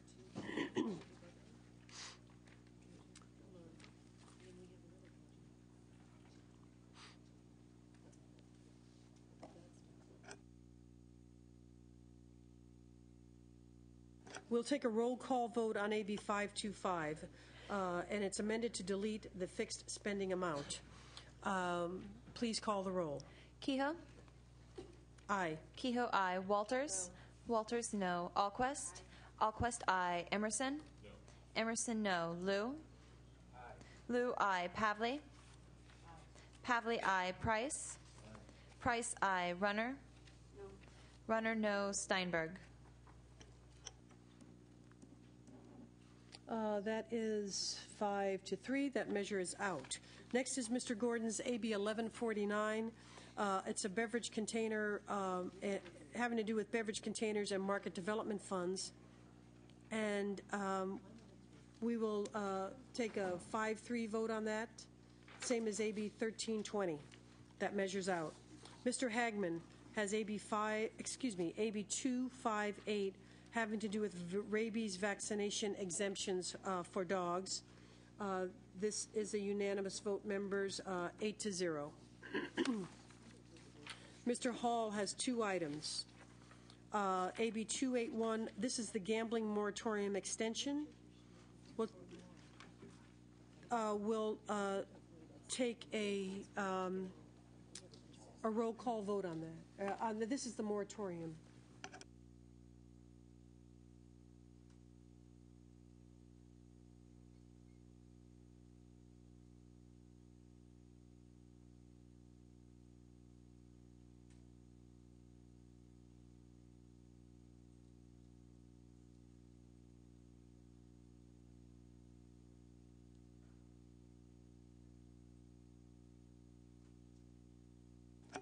We'll take a roll call vote on AB 525, and it's amended to delete the fixed spending amount. Please call the roll. Kehoe? Aye. Kehoe, aye. Walters? No. Walters, no. Alquist? Alquist, aye. Emerson? No. Emerson, no. Liu? Aye. Liu, aye. Pavley? Pavley, aye. Price? Price, aye. Runner? No. Runner, no. Steinberg? That is 5-3. That measure is out. Next is Mr. Gordon's AB 1149. It's a beverage container having to do with beverage containers and market development funds. And we will take a 5-3 vote on that, same as AB 1320. That measures out. Mr. Hagman has AB 258, having to do with rabies vaccination exemptions for dogs. This is a unanimous vote, members, 8-0. Mr. Hall has 2 items. AB 281, this is the gambling moratorium extension. We'll take a roll call vote on that. This is the moratorium.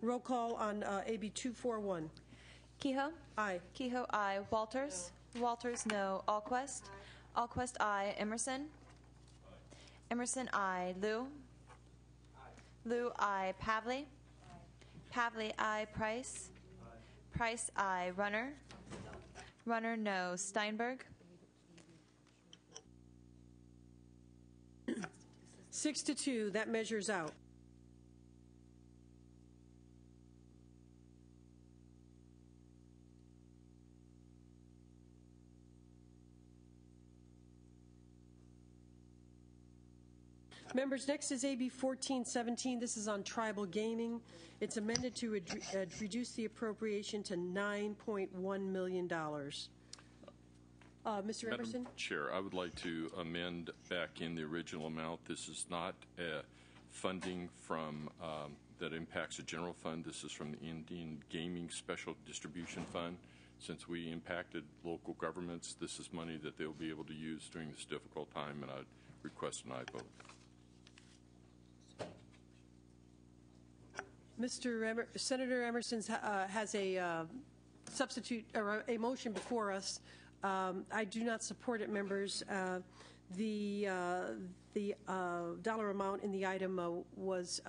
Roll call on AB 241. Kehoe? Aye. Kehoe, aye. Walters? No. Walters, no. Alquist? Aye. Alquist, aye. Emerson? Aye. Emerson, aye. Liu? Aye. Liu, aye. Pavley? Aye. Pavley, aye. Price? Aye. Price, aye. Runner? No. Runner, no. Steinberg? 6-2. That measures out. Members, next is AB 1417. This is on tribal gaming. It's amended to reduce the appropriation to $9.1 million. Mr. Emerson? Madam Chair, I would like to amend back in the original amount. This is not funding from that impacts a general fund. This is from the Indian Gaming Special Distribution Fund. Since we impacted local governments, this is money that they'll be able to use during this difficult time, and I'd request an aye vote. Senator Emerson has a substitute or a motion before us. I do not support it, members. The dollar amount in the item was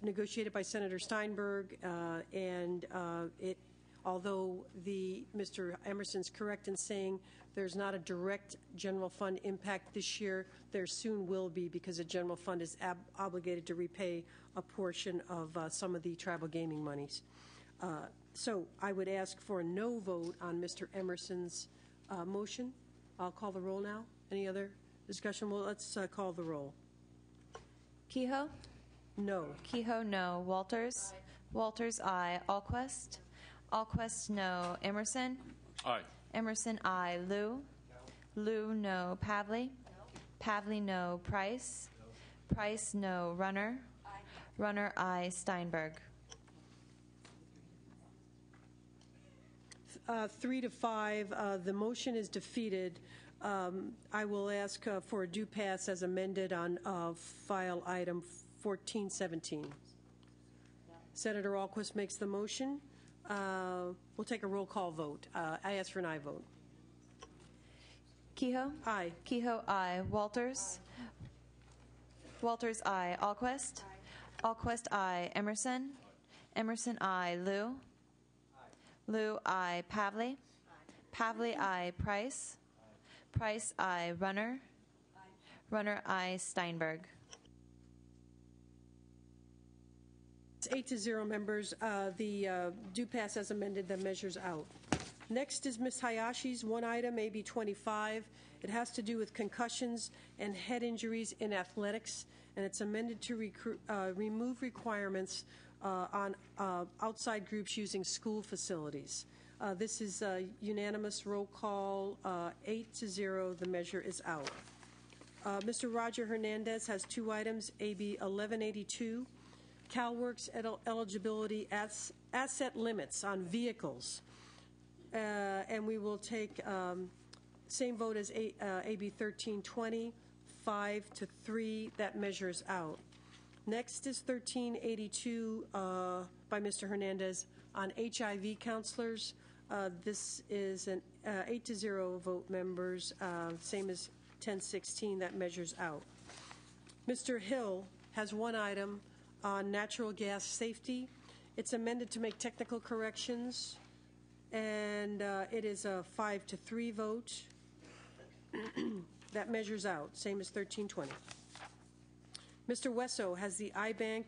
negotiated by Senator Steinberg, and although Mr. Emerson's correct in saying there's not a direct general fund impact this year, there soon will be, because the general fund is obligated to repay a portion of some of the tribal gaming monies. So I would ask for a no vote on Mr. Emerson's motion. I'll call the roll now. Any other discussion? Well, let's call the roll. Kehoe? No. Kehoe, no. Walters? Aye. Walters, aye. Alquist? Alquist, no. Emerson? Aye. Emerson, aye. Liu? Liu, no. Pavley? Pavley, no. Price? Price, no. Runner? Runner, aye. Steinberg? 3 to 5. The motion is defeated. I will ask for a due pass as amended on file item 1417. Senator Alquist makes the motion. We'll take a roll call vote. I ask for an aye vote. Kehoe? Aye. Kehoe, aye. Walters? Walters, aye. Alquist? Alquist, aye. Emerson? Emerson, aye. Liu? Liu, aye. Pavley? Pavley, aye. Price? Price, aye. Runner? Runner, aye. Steinberg? It's 8-0, members. The due pass as amended, the measures out. Next is Ms. Hayashi's one item, AB 25. It has to do with concussions and head injuries in athletics, and it's amended to remove requirements on outside groups using school facilities. This is a unanimous roll call, 8-0. The measure is out. Mr. Roger Hernandez has two items, AB 1182, CalWorks eligibility asset limits on vehicles. And we will take same vote as AB 1320, 5-3. That measures out. Next is 1382 by Mr. Hernandez on HIV counselors. This is an 8-0 vote, members, same as 1016. That measures out. Mr. Hill has one item on natural gas safety. It's amended to make technical corrections, and it is a 5-3 vote. That measures out, same as 1320. Mr. Wesso has the iBank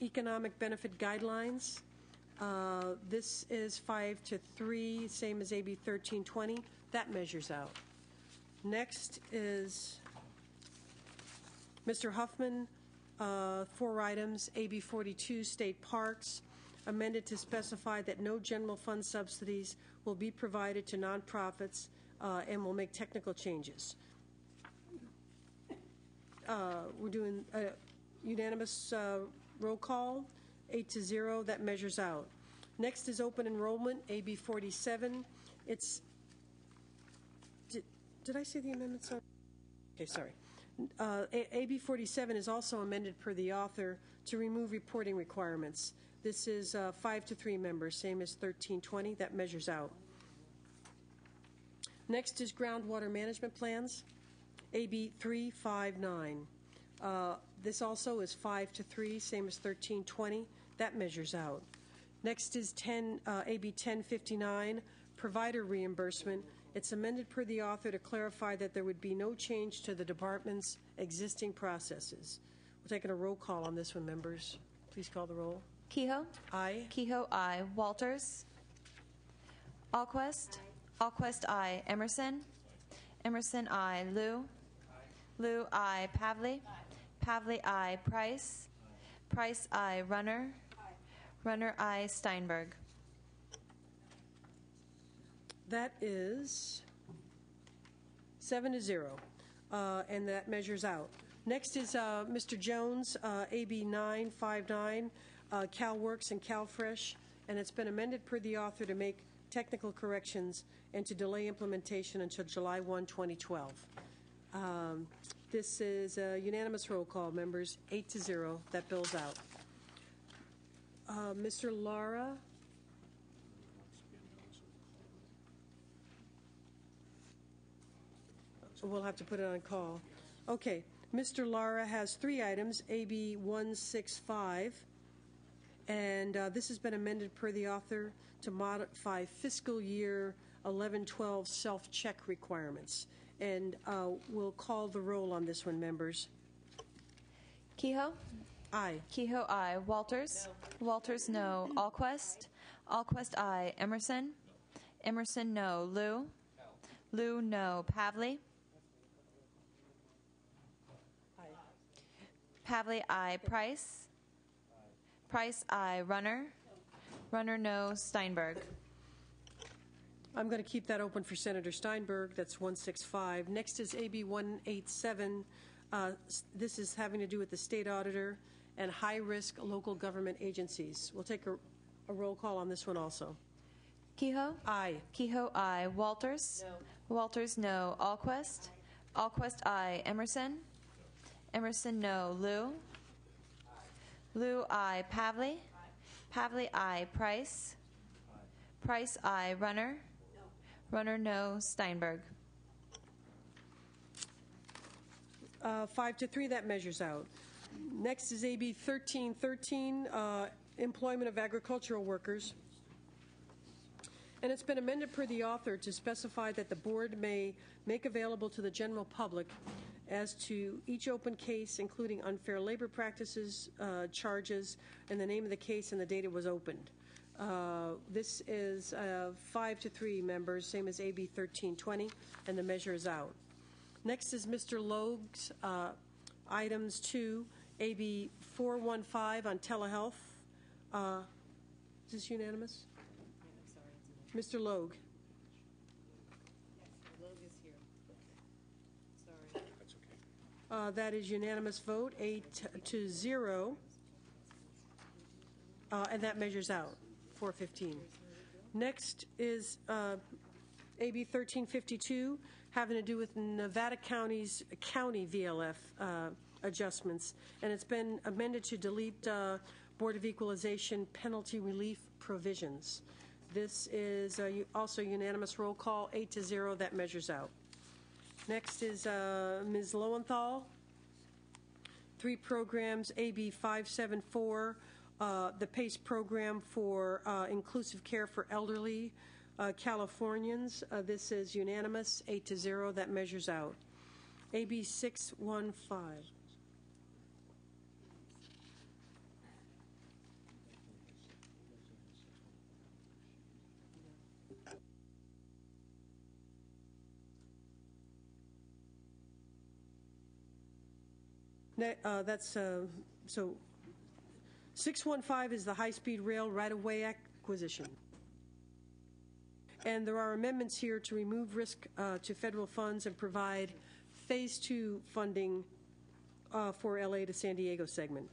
economic benefit guidelines. This is 5-3, same as AB 1320. That measures out. Next is Mr. Huffman, 4 items, AB 42, state parks, amended to specify that no general fund subsidies will be provided to nonprofits and will make technical changes. We're doing a unanimous roll call, 8-0. That measures out. Next is open enrollment, AB 47. It's. Did I say the amendments? Okay, sorry. AB 47 is also amended per the author to remove reporting requirements. This is 5-3, members, same as 1320. That measures out. Next is groundwater management plans, AB 359. This also is 5-3, same as 1320. That measures out. Next is AB 1059, provider reimbursement. It's amended per the author to clarify that there would be no change to the department's existing processes. We're taking a roll call on this one, members. Please call the roll. Kehoe? Aye. Kehoe, aye. Walters? Alquist? Alquist, aye. Emerson? Emerson, aye. Liu? Lou, I. Pavley. Pavley, I. Price. Price, I. Runner. Runner, I. Steinberg. That is 7-0, and that measures out. Next is Mr. Jones, AB 959, CalWorks and CalFresh, and it's been amended per the author to make technical corrections and to delay implementation until July 1, 2012. This is a unanimous roll call, members, 8-0. That bill's out. Mr. Lara. We'll have to put it on call. Okay. Mr. Lara has 3 items, AB 165, and this has been amended per the author to modify fiscal year 11-12 self-check requirements. And we'll call the roll on this one, members. Kehoe? Aye. Kehoe, aye. Walters? No. Walters, no. Allquest? Allquest, aye. Emerson? Emerson, no. Lou? No. Lou, no. Pavley? Pavley, aye. Price? Price, aye. Runner? Runner, no. Steinberg? I'm going to keep that open for Senator Steinberg. That's 165. Next is AB 187. This is having to do with the state auditor and high-risk local government agencies. We'll take a roll call on this one also. Kehoe? Aye. Kehoe, aye. Walters? No. Walters, no. Allquest? Allquest, aye. Emerson? Emerson, no. Lou? Aye. Lou, aye. Pavley? Aye. Pavley, aye. Price? Aye. Price, aye. Runner? No. Runner, no. Steinberg? 5-3, that measures out. Next is AB 1313, employment of agricultural workers. And it's been amended per the author to specify that the board may make available to the general public as to each open case, including unfair labor practices, charges, and the name of the case and the date it was opened. This is 5-3, members, same as AB 1320, and the measure is out. Next is Mr. Logue's items 2, AB 415 on telehealth. Is this unanimous? Mr. Logue. Logue is here. Sorry. That's okay. That is unanimous vote, 8-0. And that measures out, 415. Next is AB 1352, having to do with Nevada County's county VLF adjustments. And it's been amended to delete Board of Equalization penalty relief provisions. This is also unanimous roll call, 8-0. That measures out. Next is Ms. Lowenthal. 3 programs, AB 574, the PACE program for inclusive care for elderly Californians. This is unanimous, 8-0. That measures out. AB 615. That's so 615 is the high-speed rail right-of-way acquisition. And there are amendments here to remove risk to federal funds and provide Phase 2 funding for LA to San Diego segment.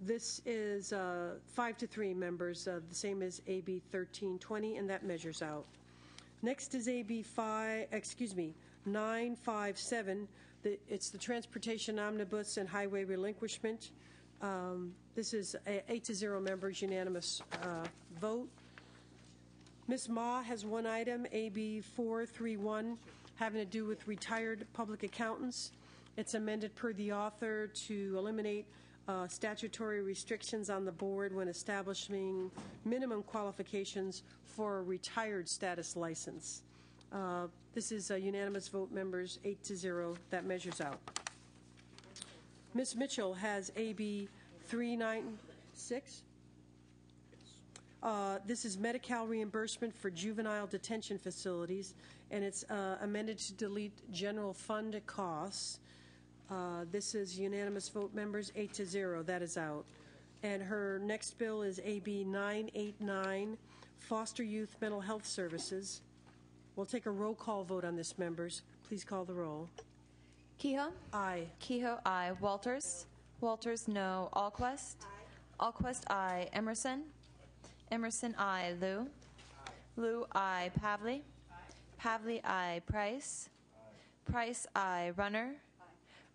This is 5-3, members, the same as AB 1320, and that measures out. Next is AB 957. It's the Transportation Omnibus and Highway Relinquishment. This is 8-0, members, unanimous vote. Ms. Ma has one item, AB 431, having to do with retired public accountants. It's amended per the author to eliminate statutory restrictions on the board when establishing minimum qualifications for a retired status license. This is a unanimous vote, members, 8-0. That measures out. Ms. Mitchell has AB 396. This is Medi-Cal reimbursement for juvenile detention facilities, and it's amended to delete general fund costs. This is unanimous vote, members, 8-0. That is out. And her next bill is AB 989, Foster Youth Mental Health Services. We'll take a roll call vote on this, members. Please call the roll. Kehoe? Aye. Kehoe, aye. Walters? Walters, no. Alquist? Alquist, aye. Emerson? Emerson, aye. Liu? Liu, aye. Pavley? Pavley, aye. Price? Price, aye. Runner?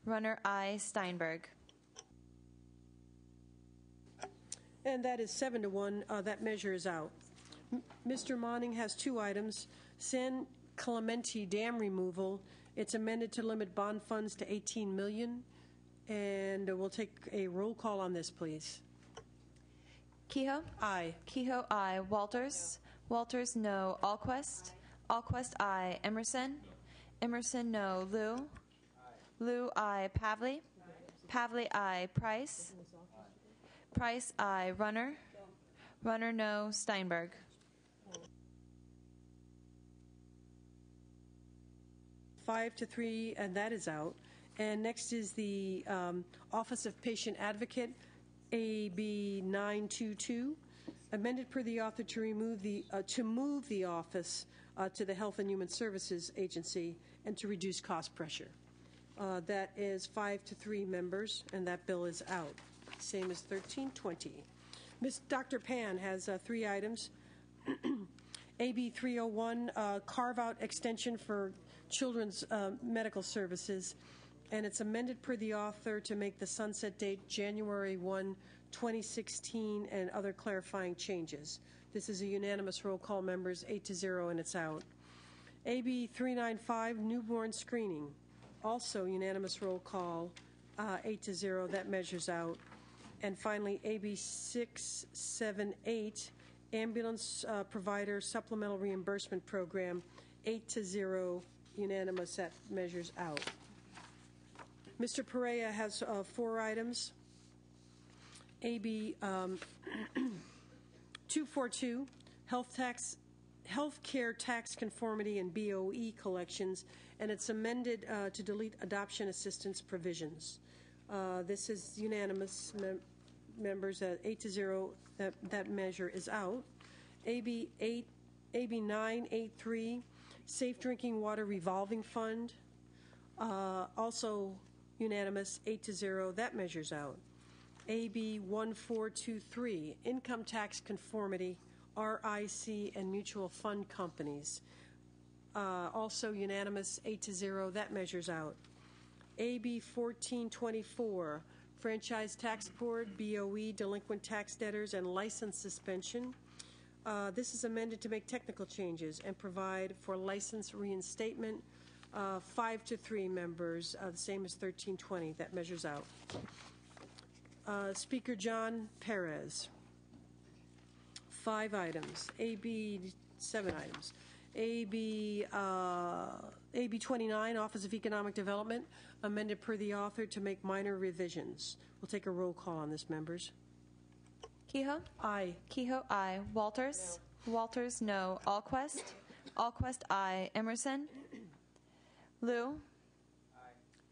Runner, aye. Steinberg? And that is 7-1. That measure is out. Mr. Monning has two items. San Clemente Dam removal. It's amended to limit bond funds to $18 million. And we'll take a roll call on this, please. Kehoe? Aye. Kehoe, aye. Walters? Walters, no. Alquist? Alquist, aye. Emerson? Emerson, no. Liu? Liu, aye. Pavley? Pavley, aye. Price? Price, aye. Runner? Runner, no. Steinberg? 5-3, and that is out. And next is the Office of Patient Advocate, AB 922, amended per the author to move the office to the Health and Human Services Agency and to reduce cost pressure. That is 5-3, members, and that bill is out. Same as 1320. Dr. Pan has three items. AB 301, carve-out extension for children's medical services, and it's amended per the author to make the sunset date January 1, 2016, and other clarifying changes. This is a unanimous roll call, members, 8-0, and it's out. AB 395, newborn screening, also unanimous roll call, 8-0, that measures out. And finally, AB 678, ambulance provider supplemental reimbursement program, 8-0, unanimous, that measures out. Mr. Perea has four items. AB 242, healthcare tax conformity and BOE collections, and it's amended to delete adoption assistance provisions. This is unanimous, members, 8-0, that measure is out. AB 983, Safe Drinking Water Revolving Fund, also unanimous, 8-0, that measures out. AB 1423, Income Tax Conformity, RIC and Mutual Fund Companies, also unanimous, 8-0, that measures out. AB 1424, Franchise Tax Board, BOE, Delinquent Tax Debtors, and License Suspension. This is amended to make technical changes and provide for license reinstatement. 5-3, members, the same as 1320. That measures out. Speaker John Perez. 5 items. AB 7 items. AB 29, Office of Economic Development, amended per the author to make minor revisions. We'll take a roll call on this, members. Kehoe? Aye. Kehoe, aye. Walters? Walters, no. Alquist? Alquist, aye. Emerson? Liu?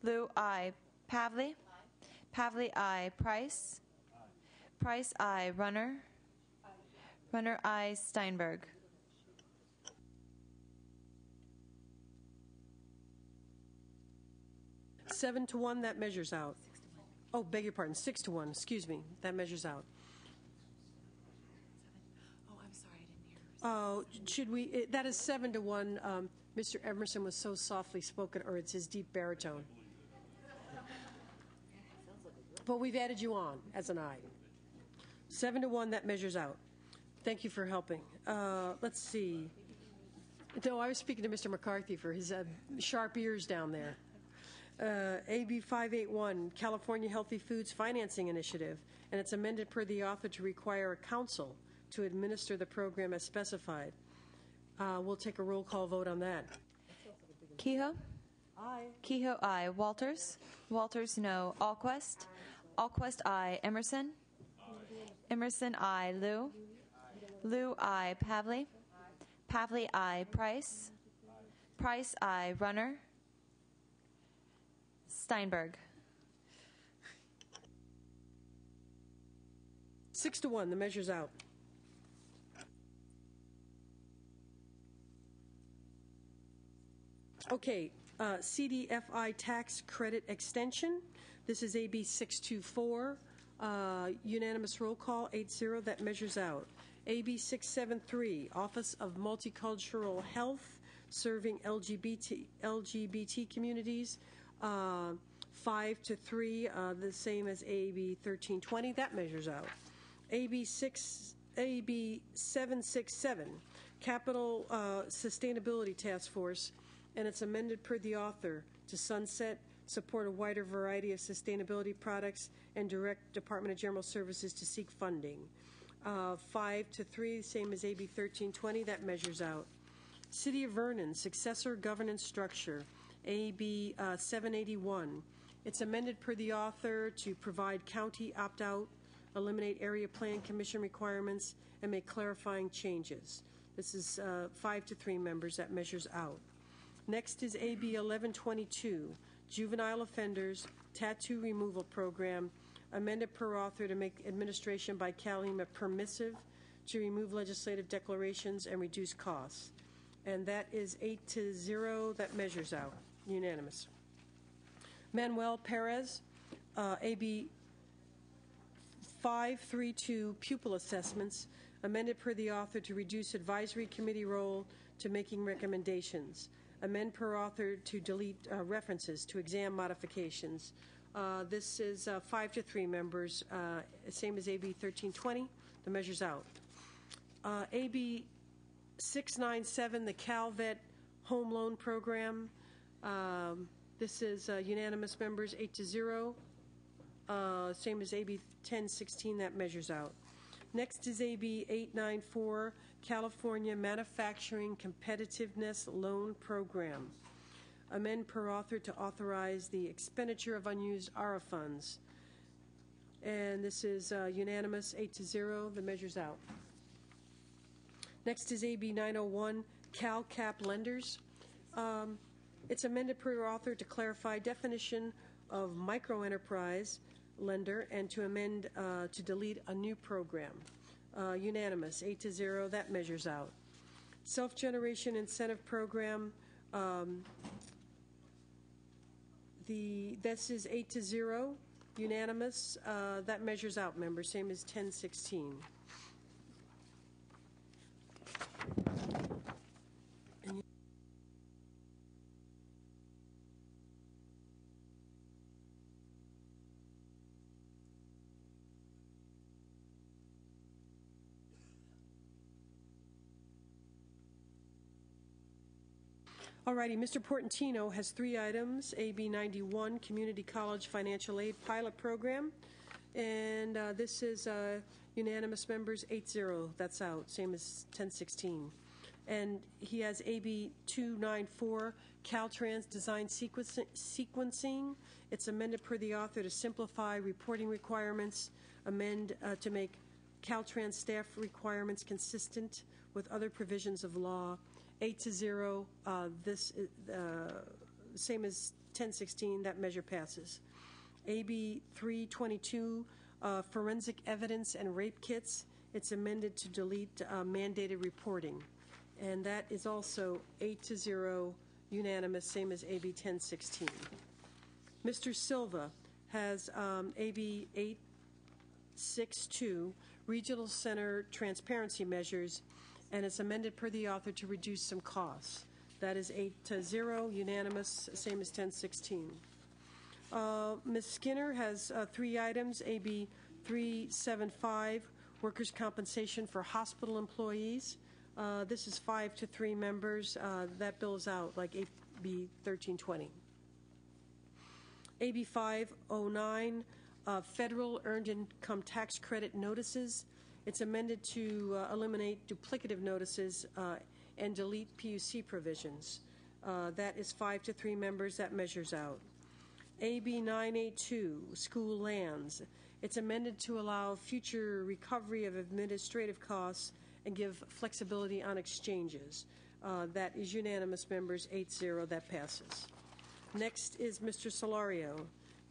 Liu, aye. Pavley? Pavley, aye. Price? Price, aye. Runner? Runner, aye. Steinberg? Seven to 1, that measures out. Oh, beg your pardon, 6-1, excuse me, that measures out. Oh, I'm sorry, I didn't hear. Should we, that is 7-1. Mr. Emerson was so softly spoken, or it's his deep baritone. But we've added you on as an aye. 7-1, that measures out. Thank you for helping. Let's see. No, I was speaking to Mr. McCarthy for his sharp ears down there. AB 581, California Healthy Foods Financing Initiative, and it's amended per the author to require a council to administer the program as specified. We'll take a roll call vote on that. Kehoe? Aye. Kehoe, aye. Walters? Walters, no. Alquist? Alquist, aye. Emerson? Emerson, aye. Liu? Lou, I. Pavley. Pavley, I. Price. Price, I. Runner. Steinberg. 6-1, the measure's out. Okay, CDFI tax credit extension. This is AB 624. Unanimous roll call, 8-0. That measures out. AB 673, Office of Multicultural Health, serving LGBT communities, 5-3, the same as AB 1320. That measures out. AB 767, Capital Sustainability Task Force, and it's amended per the author to sunset, support a wider variety of sustainability products, and direct Department of General Services to seek funding. 5-3, same as AB 1320. That measures out. City of Vernon, successor governance structure, AB 781. It's amended per the author to provide county opt-out, eliminate area plan commission requirements, and make clarifying changes. This is 5-3 members. That measures out. Next is AB 1122, Juvenile Offenders Tattoo Removal Program, amended per author to make administration by CalEMA permissive, to remove legislative declarations and reduce costs. And that is 8-0. That measures out. Unanimous. Manuel Perez, AB 532, Pupil Assessments, amended per the author to reduce advisory committee role to making recommendations. Amend per author to delete references to exam modifications. This is 5-3 members, same as AB 1320. The measure's out. AB 697, the CalVet Home Loan Program. This is unanimous members, 8-0. Same as AB 1016. That measures out. Next is AB 894, California Manufacturing Competitiveness Loan Program. Amend per author to authorize the expenditure of unused ARA funds. And this is unanimous, 8-0. The measure's out. Next is AB 901, CalCap Lenders. It's amended per author to clarify definition of microenterprise lender and to amend to delete a new program. Unanimous, 8-0. That measures out. Self-generation incentive program. This is 8-0. Unanimous. That measures out, members. Same as 1016. All righty, Mr. Portantino has 3 items. AB 91, Community College Financial Aid Pilot Program. And this is unanimous members, 8-0. That's out, same as 1016. And he has AB 294, Caltrans Design Sequencing. It's amended per the author to simplify reporting requirements, amend to make Caltrans staff requirements consistent with other provisions of law. 8-0. This same as 1016. That measure passes. AB 322, forensic evidence and rape kits. It's amended to delete mandated reporting, and that is also 8-0, unanimous, same as AB 1016. Mr. Silva has AB 862, regional center transparency measures, and it's amended per the author to reduce some costs. That is 8-0, unanimous, same as 1016. Ms. Skinner has 3 items. AB 375, workers' compensation for hospital employees. This is 5-3 members. That bill is out, like AB 1320. AB 509, federal earned income tax credit notices. It's amended to eliminate duplicative notices and delete PUC provisions. That is 5-3 members. That measures out. AB 982, school lands. It's amended to allow future recovery of administrative costs and give flexibility on exchanges. That is unanimous, members, 8-0. That passes. Next is Mr. Solario,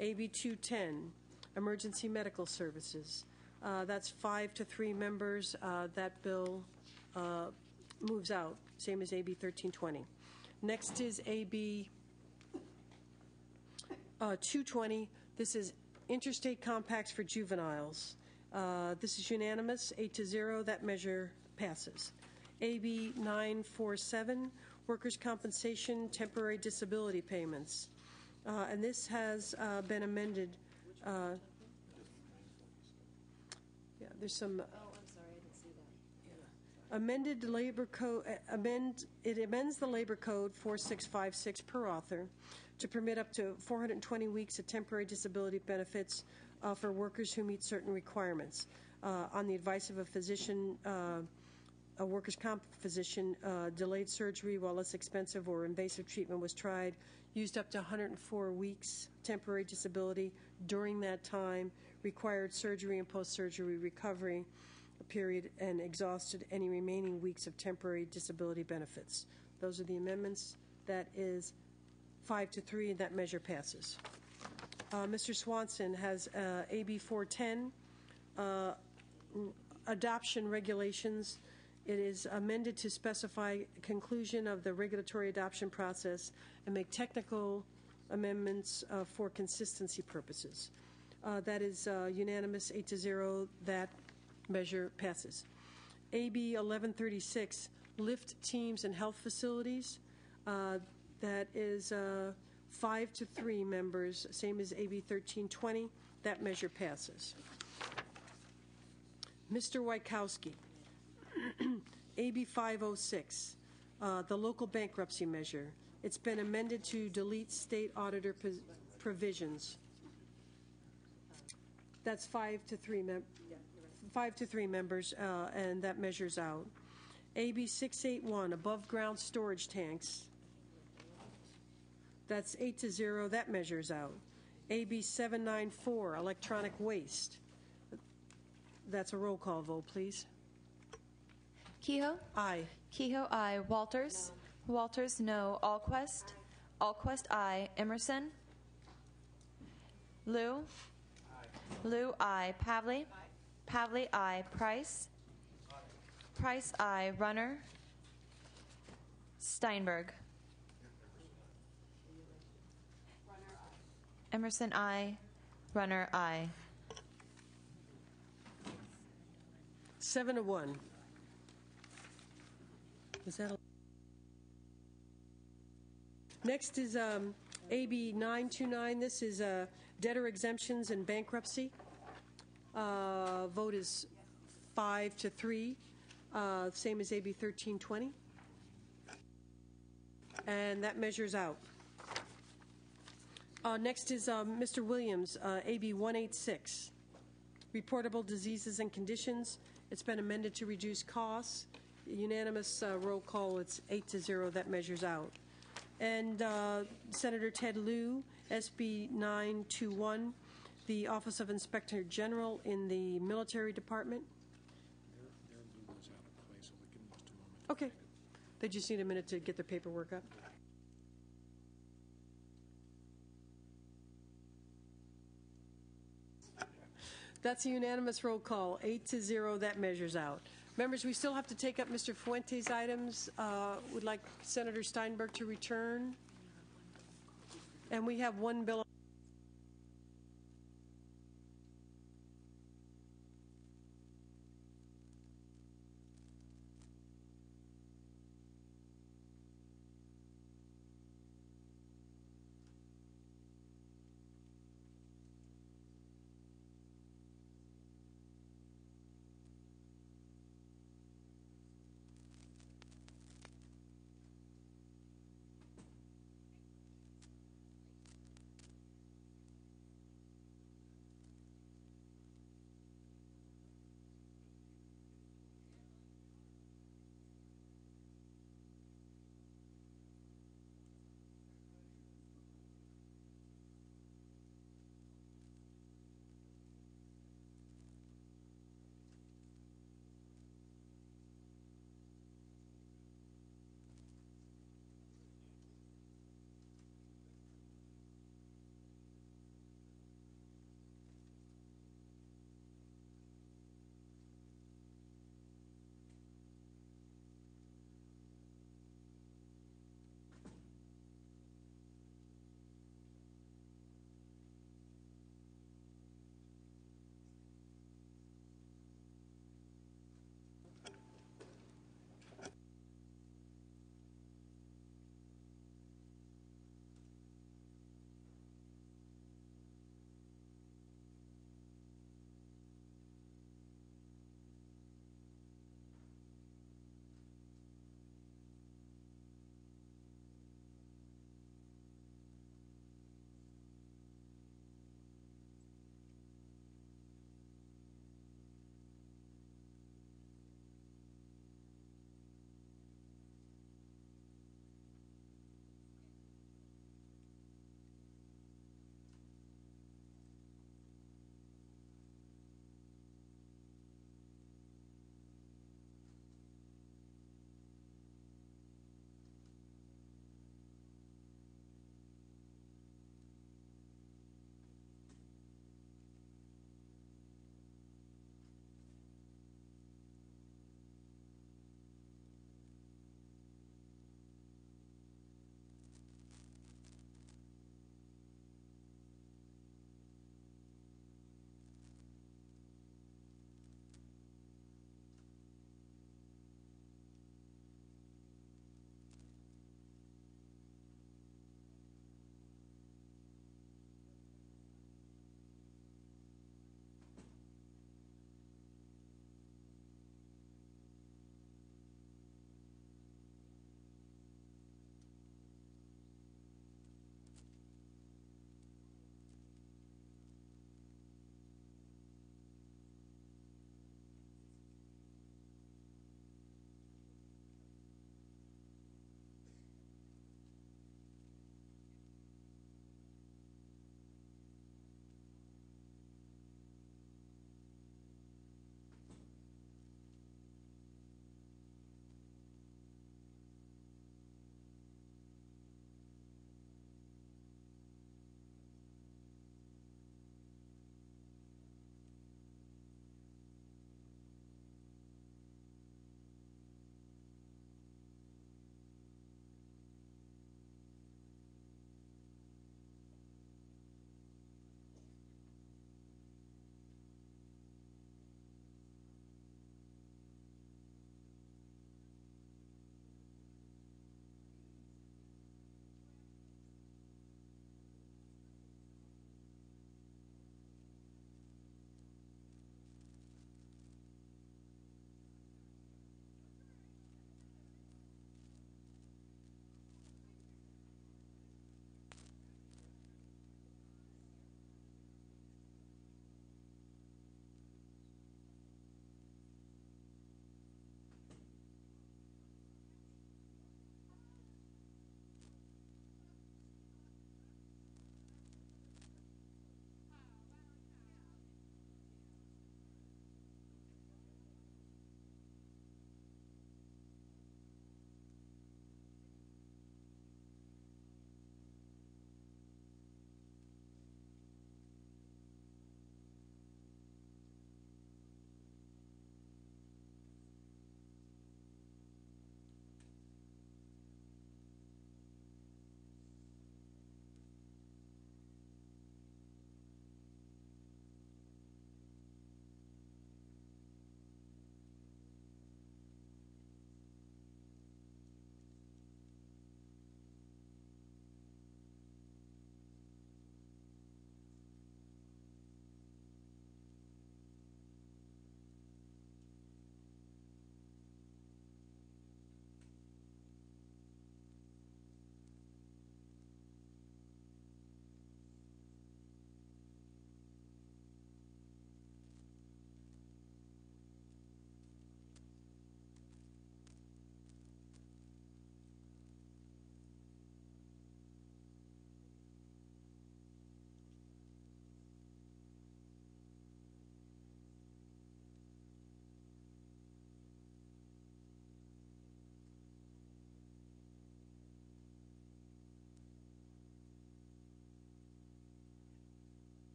AB 210, Emergency Medical Services. That's 5-3 members. That bill moves out, same as AB 1320. Next is AB 220. This is Interstate Compacts for Juveniles. This is unanimous, 8-0. That measure passes. AB 947, Workers' Compensation Temporary Disability Payments. And this has been amended. There's some. Amended labor code. It amends the labor code 4656 per author to permit up to 420 weeks of temporary disability benefits for workers who meet certain requirements. On the advice of a physician, a workers' comp physician, delayed surgery while less expensive or invasive treatment was tried, used up to 104 weeks temporary disability during that time, required surgery and post-surgery recovery period, and exhausted any remaining weeks of temporary disability benefits. Those are the amendments. That is 5-3, and that measure passes. Mr. Swanson has AB 410, adoption regulations. It is amended to specify conclusion of the regulatory adoption process and make technical amendments for consistency purposes. That is unanimous, 8-0. That measure passes. AB 1136, lift teams and health facilities. That is 5-3 members, same as AB 1320. That measure passes. Mr. Wykowski, AB 506, the local bankruptcy measure. It's been amended to delete state auditor provisions. That's 5-3 members, and that measures out. AB 681, above ground storage tanks. That's 8-0. That measures out. AB 794, electronic waste. That's a roll call vote, please. Kehoe? Aye. Kehoe, aye. Walters? No. Walters, no. Alquist? Alquist, aye. Emerson? Lou? Lou, aye. Pavley? Pavley, aye. Price? Price, aye. Runner? Steinberg? Emerson, aye. Runner, aye. 7-1. Was that Next is AB 929. This is debtor exemptions and bankruptcy. Vote is 5-3, same as AB 1320. And that measures out. Next is Mr. Williams, AB 186, reportable diseases and conditions. It's been amended to reduce costs. Unanimous roll call, it's 8-0. That measures out. And Senator Ted Lieu, SB 921, the Office of Inspector General in the Military Department. Their logo's out of place, so we'll give them just a moment. Okay. They just need a minute to get their paperwork up. That's a unanimous roll call, 8-0. That measures out. Members, we still have to take up Mr. Fuente's items. Would like Senator Steinberg to return. And we have one bill.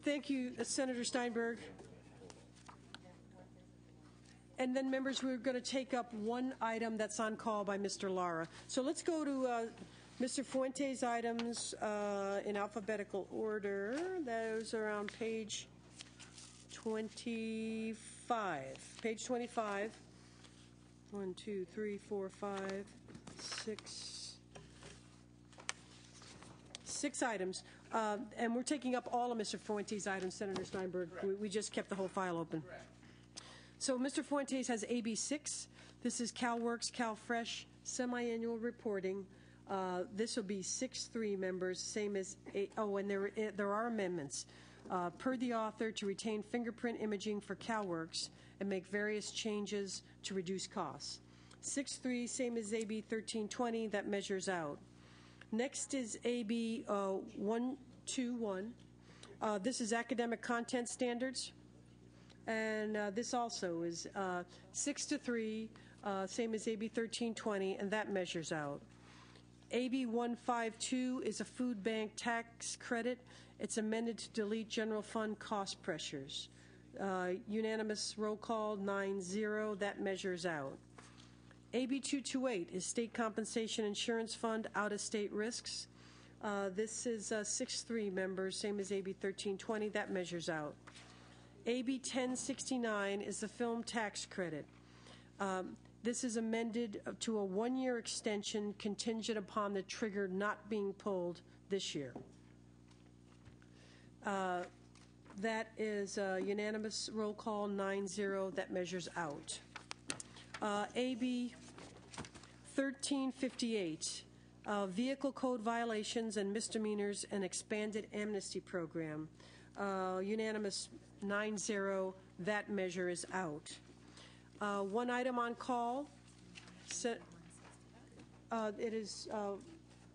Thank you, Senator Steinberg. And then, members, we're going to take up one item that's on call by Mr. Lara. So let's go to Mr. Fuentes' items in alphabetical order. Those are on page 25. Page 25. 1, 2, 3, 4, 5, 6. 6 items. And we're taking up all of Mr. Fuentes' items, Senator Steinberg. We just kept the whole file open. So Mr. Fuentes has AB 6. This is CalWorks, CalFresh, semi-annual reporting. This will be 6-3 members, same as and there are amendments. Per the author, to retain fingerprint imaging for CalWorks and make various changes to reduce costs. 6-3, same as AB 1320, that measures out. Next is AB 121. This is academic content standards. And this also is 6-3, same as AB 1320, and that measures out. AB 152 is a food bank tax credit. It's amended to delete general fund cost pressures. Unanimous roll call 9-0, that measures out. AB 228 is state compensation insurance fund out-of-state risks. This is 6-3 members, same as AB 1320, that measures out. AB 1069 is the film tax credit. This is amended to a 1-year extension contingent upon the trigger not being pulled this year. That is a unanimous roll call 9-0, that measures out. AB 1358, vehicle code violations and misdemeanors and expanded amnesty program. Unanimous 9-0, that measure is out. One item on call. It is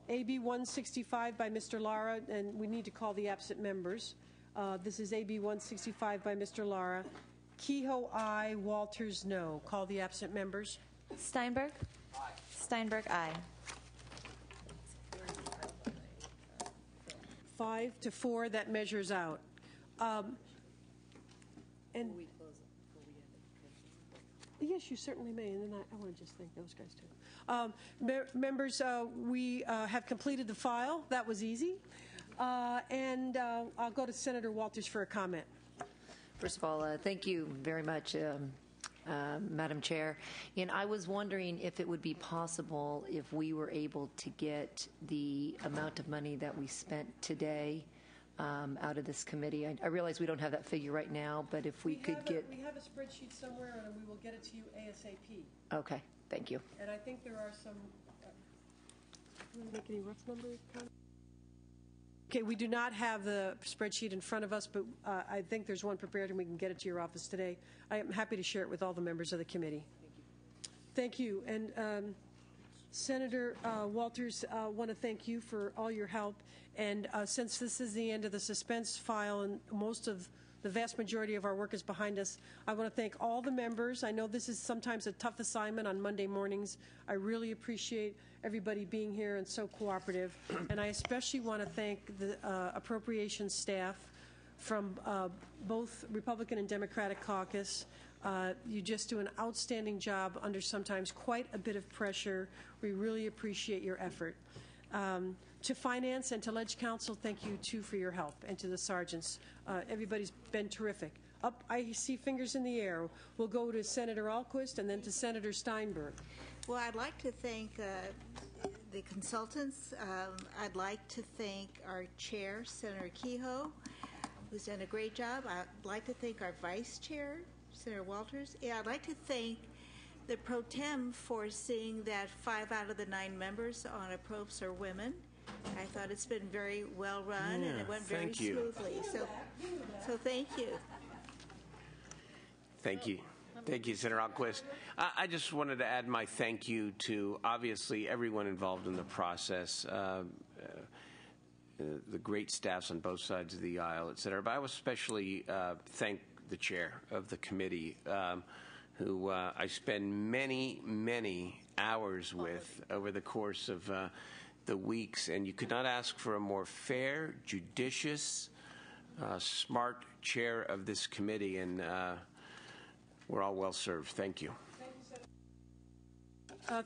AB 165 by Mr. Lara, and we need to call the absent members. This is AB 165 by Mr. Lara. Kehoe, aye. Walters, no. Call the absent members. Steinberg? Aye. Steinberg, aye. 5-4, that measures out. And yes, you certainly may, and then I want to just thank those guys too. Members, we have completed the file. That was easy. And I'll go to Senator Walters for a comment. First of all, thank you very much, Madam Chair. And I was wondering if it would be possible if we were able to get the amount of money that we spent today out of this committee. I realize we don't have that figure right now, but if we could get... We have a spreadsheet somewhere, and we will get it to you ASAP. Okay, thank you. And I think there are some... Do you want to make any rough numbers? Okay, we do not have the spreadsheet in front of us, but I think there's one prepared, and we can get it to your office today. I am happy to share it with all the members of the committee. Thank you. And Senator Walters, I want to thank you for all your help. And since this is the end of the suspense file and the vast majority of our work is behind us, I want to thank all the members. I know this is sometimes a tough assignment on Monday mornings. I really appreciate everybody being here and so cooperative. And I especially want to thank the Appropriations staff from both Republican and Democratic caucus. You just do an outstanding job under sometimes quite a bit of pressure. We really appreciate your effort. To Finance and to Ledge Council, thank you, too, for your help, and to the sergeants. Everybody's been terrific. Up, I see fingers in the air. We'll go to Senator Alquist and then to Senator Steinberg. Well, I'd like to thank the consultants. I'd like to thank our chair, Senator Kehoe, who's done a great job. I'd like to thank our vice chair, Senator Walters. Yeah, I'd like to thank the pro tem for seeing that 5 out of the 9 members on Approps are women. I thought it's been very well run, and it went very smoothly. So thank you. Thank you. Thank you, Senator Alquist. I just wanted to add my thank you to, obviously, everyone involved in the process, the great staffs on both sides of the aisle, et cetera. But I would especially thank the chair of the committee, who I spend many, many hours with over the course of the weeks, and you could not ask for a more fair, judicious, smart chair of this committee, and we're all well served. Thank you.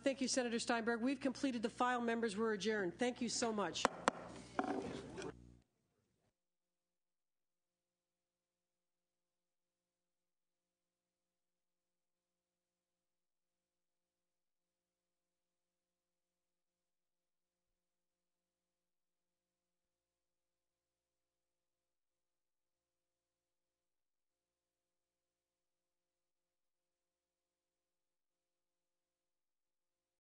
Thank you, Senator Steinberg. We've completed the file. Members were adjourned. Thank you so much.